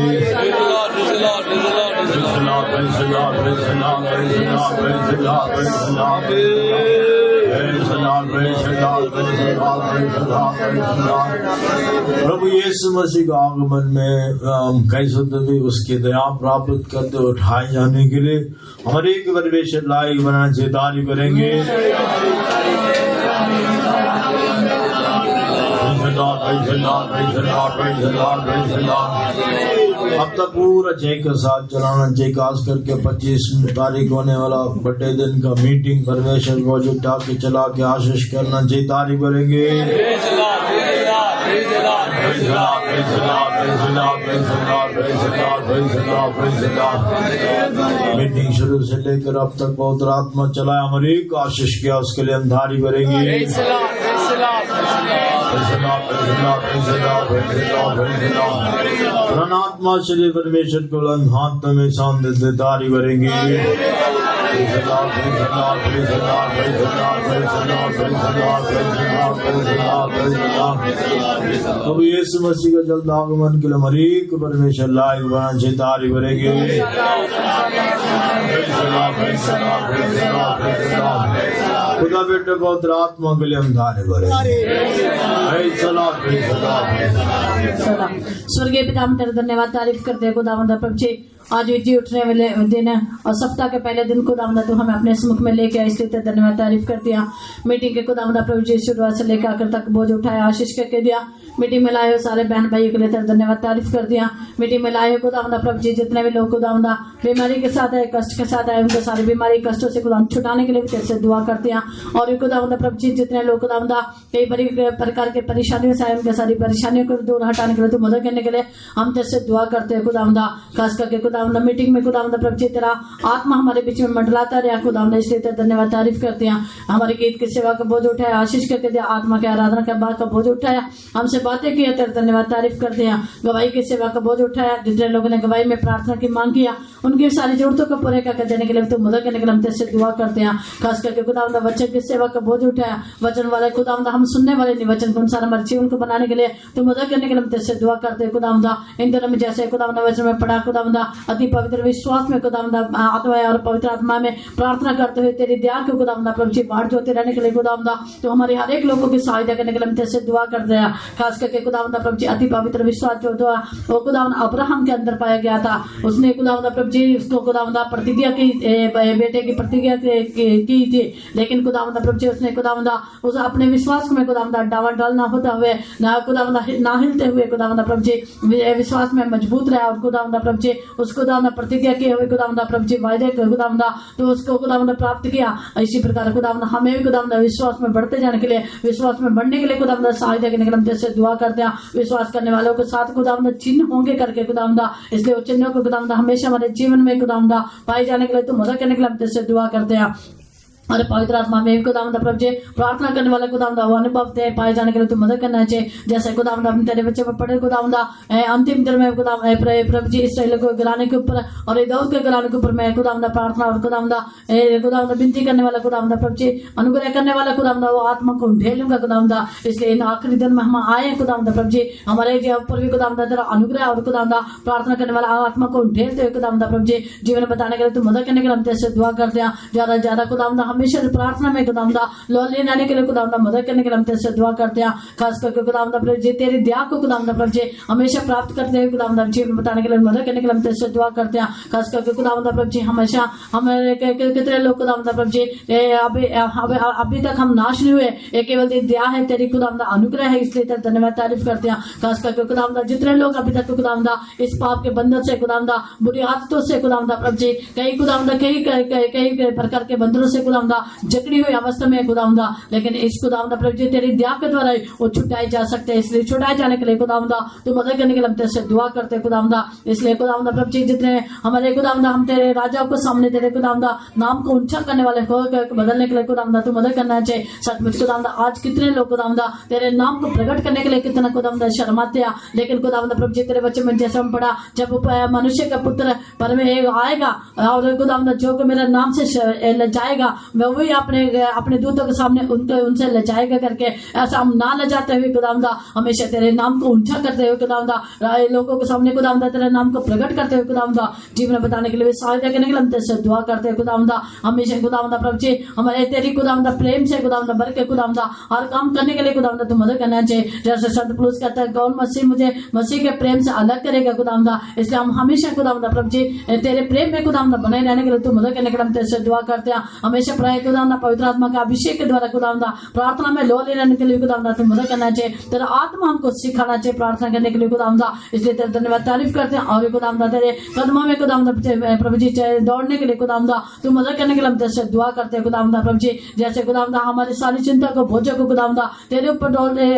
प्रभु यीशु मसीह का आगमन में कैसे भी उसकी दया प्राप्त करते उठाए जाने के लिए हमारे एक परमेश्वर लायक बनाना चाहिए तारीफ करेंगे अब तक पूरा जय के साथ चलाना जय खास करके 25 तारीख होने वाला बड़े दिन का मीटिंग परमेश्वर को जुटा के चला के आशीष करना जय तारीफ करेंगे मीटिंग शुरू से लेकर अब तक बहुत आत्मा चलाया हमारी एक आशीष किया उसके लिए हम तारीफ करेंगे आत्मा श्री परमेश्वर को हाथ में सामने तारीफ करेंगे अब यीशु मसीह का जल्द आगमन के लिए हमारी एक परमेश्वर लायक बना चाहिए तारीफ करेंगे खुदा बेटे पवित्र आत्मा के लिए हम तारीफ करेंगे स्वर्गीय पिता हम तेरा धन्यवाद तारीफ करते हैं खुदावंद प्रभु जी आज जी उठने वाले दिन है और सप्ताह के पहले दिन खुदावंद तू हमें अपने सम्मुख में लेके आए इसलिए तेरा धन्यवाद तारीफ कर दिया मीटिंग के खुदावंद प्रभु जी शुरुआत से लेकर आखिर तक बोझ उठाया आशीष करके दिया मीटिंग में लाए हो सारे बहन भाइयों के लिए तेरा धन्यवाद तारीफ कर दिया मीटिंग में लाए हो खुदावंद प्रभु जी जितने भी लोग खुदावंद बीमारी के साथ है कष्ट के साथ आए उनको सारी बीमारी कष्टों से खुदावंद छुटाने के लिए भी तेरे से दुआ करते हैं और खुदावंद प्रभु जी जितने लोग खुदावंद कई बड़ी प्रकार के परेशानियों से आए उनके सारी परेशानियों को दूर हटाने के लिए तो मदद करने के लिए हम तेरे से दुआ करते हैं खुदावंद खास करके खुदावंद मीटिंग में खुदावंद प्रभु जी तेरा आत्मा हमारे बीच में मंडलाता रहा खुदावंद इसलिए तेरा धन्यवाद तारीफ करते हैं हमारे गीत की सेवा का बोझ उठाया आशीष करके दिया आत्मा के आराधना के बाद का बोझ उठाया हमसे बातें की तेरा धन्यवाद तारीफ करते हैं गवाही की सेवा का बोझ उठाया जितने लोगों ने गवाही में प्रार्थना की मांग किया उनकी सारी जरूरतों को पूरे करके देने के लिए तो मदद करने के लिए हम तेरे से दुआ करते हैं खास करके खुदावंद वचन की सेवा का बोझ उठाया वचन वाले खुदावंद हम सुनने वाले नहीं वचन को अनुसार हमारे जीवन को बनाने के लिए तो मदद करने के लिए हम तेरे से दुआ करते हैं खुदावंद इन दिनों में जैसे खुदावंद वचन में पढ़ा खुदावंद अति पवित्र विश्वास में खुदावंदा आत्मा और पवित्र आत्मा में प्रार्थना करते हुए तेरी दया को खुदावंदा प्रभु जी बाढ़ जोते रहने के लिए खुदावंदा तो हमारे हर एक लोगों की सहायता करने के लिए हम तेरे दुआ करते हैं। खास करके खुदावंदा प्रभु जी अति पवित्र विश्वास जो दुआ वो खुदावंदा अब्राहम के अंदर पाया गया था। उसने खुदावंदा प्रभु जी उसको खुदावंदा प्रतिज्ञा की बेटे की प्रतिज्ञा की थी, लेकिन खुदावंदा प्रभु जी उसने खुदावंदा उस अपने विश्वास में खुदावंदा डावाडोल ना होता हुए ना खुदावंदा ना हिलते हुए खुदावंदा प्रभु जी विश्वास में मजबूत रहा और खुदावंदा प्रभु जी उसको खुदावंदा प्रतिज्ञा किए हुए खुदावंदा प्रभु जी वायदे खुदावंदा तो उसको खुदावंदा प्राप्त किया। इसी प्रकार खुदावंदा हमें भी खुदावंदा विश्वास में बढ़ते जाने के लिए विश्वास में बढ़ने के लिए खुदावंदा सहायता करने के लिए हम जैसे दुआ करते हैं। विश्वास करने वालों के साथ खुदावंदा चिन्ह होंगे करके खुदावंदा इसलिए वो चिन्हों को खुदावंदा हमेशा हमारे जीवन में खुदावंदा पाए जाने के लिए तो मदद करने के लिए हम जैसे दुआ करते हैं। और पवित्र आत्मा में खुदावंदा प्रभु जी प्रार्थना करने वाले खुदावंदा वो अनुभव दे पाए जाने के लिए तो मदद करना चाहिए। जैसे खुदावंदा हम तेरे बच्चे में पढ़े खुदावंदा अंतिम दिन में प्रभु जी इसराइल को गिराने के ऊपर और दाऊद के गिराने के ऊपर मैं खुदावंदा प्रार्थना और खुदावंदा विनती करने वाला खुदावंदा प्रभु जी अनुग्रह करने वाला खुदावंदा वो आत्मा को ढेलूंगा खुदावंदा। इसलिए इन आखिरी दिन में हम आए खुदावंदा प्रभु जी हमारे ऊपर भी खुदावंदा तेरा अनुग्रह और खुदावंदा प्रार्थना करने वाला आत्मा को ढेलते हुए खुदावंदा प्रभु जी जीवन बताने के लिए तो मदद करने के लिए हम तेरे दुआ करते हैं। ज्यादा ज्यादा खुदावंदा हमेशा प्रार्थना में खुदावंदा लौले लाने के लिए खुदावंदा मदद करने के लिए हम तेरे से दुआ करते हैं। खास करके खुदावंदा प्रभु जी तेरी दया को खुदावंदा प्रभु जी हमेशा प्राप्त करते हुए खुदावंदा जीवन बताने के लिए मदद करने के लिए हम तेरे से दुआ करते हैं। खास करके खुदावंदा प्रभु जी हमेशा हमारे कितने लोग खुदावंदा प्रभु जी अभी तक हम नाश नहीं हुए, ये केवल तेरी दया है तेरी खुदावंदा अनुग्रह है, इसलिए तेरा धन्यवाद तारीफ करते हैं। खास करके खुदावंदा जितने लोग अभी तक खुदावंदा इस पाप के बंधन से खुदावंदा बुरी आदतों से खुदावंदा प्रभु जी कई खुदावंदा कई प्रकार के बंधनों से खुदावंदा जकड़ी हुई अवस्था में खुदावंदा, लेकिन इस खुदावंदा प्रभु जी तेरी दया के द्वारा वो छुटाए जा सकते हैं। इसलिए छुटाए जाने के लिए खुदावंदा तो मदद करने के लिए हम तेरे से दुआ करते हैं खुदावंदा। इसलिए खुदावंदा प्रभु जी जितने हमारे खुदावंदा हम तेरे राजाओं को सामने तेरे खुदावंदा नाम को ऊंचा करने वाले हो बदलने के लिए खुदावंदा तो मदद करना चाहिए। सचमुच खुदावंदा आज कितने लोग खुदावंदा तेरे नाम को प्रकट करने के लिए कितना खुदावंदा शर्माते हैं, लेकिन खुदावंदा प्रभु जी तेरे बच्चे में जैसे हम पढ़ा जब मनुष्य का पुत्र पर में आएगा और खुदावंदा जो मेरे नाम से लजाएगा मैं वही अपने दूतों के सामने उनसे लजाएगा करके ऐसा हम ना लजाते हुए खुदावंदा हमेशा तेरे नाम को ऊंचा करते हुए खुदावंदा लोगों के सामने खुदावंदा तेरे नाम को प्रकट करते हुए खुदावंदा जीवन बताने के लिए सहायता करने के लिए हम तेरे से दुआ करते हैं खुदावंदा। हमेशा खुदावंदा प्रभु जी हमारे तेरी खुदावंदा प्रेम से खुदावंदा भर के खुदावंदा हर काम करने के लिए खुदावंदा तो मदद करना चाहिए। जैसे संत पौलुस कहता है कौन मुझे मसीह के प्रेम से अलग करेगा खुदावंदा, इसलिए हम हमेशा खुदावंदा प्रभु जी तेरे प्रेम में खुदावंदा बने रहने के लिए तो मदद करने के लिए हम तेरे से दुआ करते हैं। हमेशा प्राय खुदावंदा पवित्र आत्मा का अभिषेक के द्वारा खुदावंदा प्रार्थना में लो ले रहने के लिए खुदावंदा तो मदद करना चाहिए। तेरा आत्मा हमको सिखाना चाहिए प्रार्थना करने के लिए खुदावंदा, इसलिए तेरा धन्यवाद तारीफ करते हैं। और खुदावंदा तेरे कदमों में खुदावंदा प्रभु जी दौड़ने के लिए खुदावंदा तो मदद करने के लिए हम तेरे से दुआ करते हैं खुदावंदा प्रभु जी। जैसे खुदावंदा हमारी सारी चिंता को बोझों को खुदावंदा तेरे ऊपर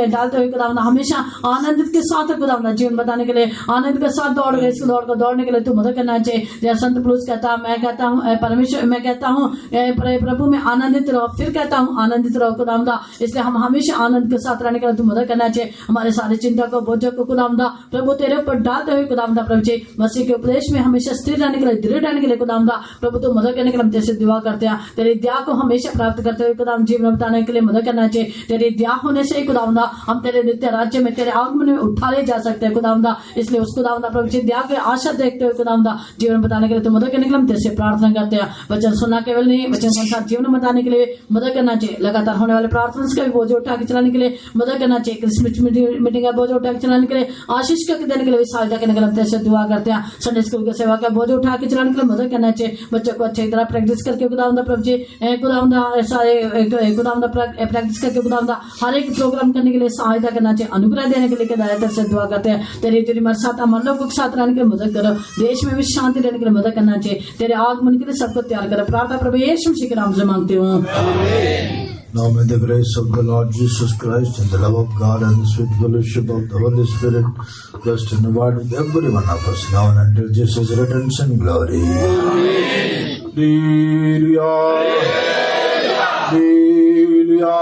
डालते हुए खुदावंदा हमेशा आनंद के साथ खुदावंदा जीवन बताने के लिए आनंद के साथ दौड़ गए इस दौड़ को दौड़ने के लिए तो मदद करना चाहिए। जैसे संत पौलुस कहता मैं कहता हूँ परमेश्वर मैं कहता हूँ प्रभु में आनंदित रहो, फिर कहता हूँ आनंदित रहो खुदावंदा, इसलिए हम हमेशा आनंद के साथ रहने के लिए तो मदद करना चाहिए। हमारे सारे चिंता को बोझों को खुदावंदा प्रभु तेरे ऊपर डालते हुए खुदावंदा प्रभु जी मसीह के उपदेश में हमेशा स्थिर रहने के लिए दृढ़ रहने के लिए खुदावंदा प्रभु तो मदद करने के लिए हम तेरे दुआ करते हैं। तेरी दया को हमेशा प्राप्त करते हुए खुदावंदा जीवन बताने के लिए मदद करना चाहिए। तेरी दया होने से ही खुदावंदा हम तेरे नित्य राज्य में तेरे आगमन में उठा ले जा सकते हैं खुदावंदा, इसलिए उस खुदावंदा प्रभु जी दया की आशा देखते हुए खुदावंदा जीवन बताने के लिए तो मदद करने के लिए हम तेरे से प्रार्थना करते हैं। वचन सुनना केवल नहीं वचन संसार जीवन बताने के लिए मदद करना चाहिए। लगातार होने वाले प्रार्थना का भी बोझ उठा के चलाने के लिए मदद करना चाहिए। क्रिसमस मीटिंग का बोझ उठा के चलाने के लिए आशीष करके देने के लिए सहायता करने के लिए हम तेरे से दुआ करते हैं। संडे स्कूल की सेवा का बोझ उठा के चलाने के लिए मदद करना चाहिए। बच्चों को अच्छी तरह प्रैक्टिस करके खुदावंदा प्रभु जी खुदावंदा सारे खुदावंदा प्रैक्टिस करके खुदावंदा हर एक प्रोग्राम करने के लिए सहायता करना चाहिए। अनुग्रह देने के लिए तेरे से दुआ करते हैं। तेरी मर साथ हम लोगों के साथ रहने के लिए मदद करो, देश में भी शांति देने के लिए मदद करना चाहिए। तेरे आगमन के लिए सबको तैयार करो। प्रार्थना प्रभु यीशु मसीह के नाम से मांगती हूँ। Now may the grace of the Lord Jesus Christ and the love of God and the sweet fellowship of the Holy Spirit rest and abide with every one of us now and until Jesus returns in glory. Hallelujah. Hallelujah.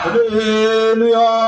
Hallelujah.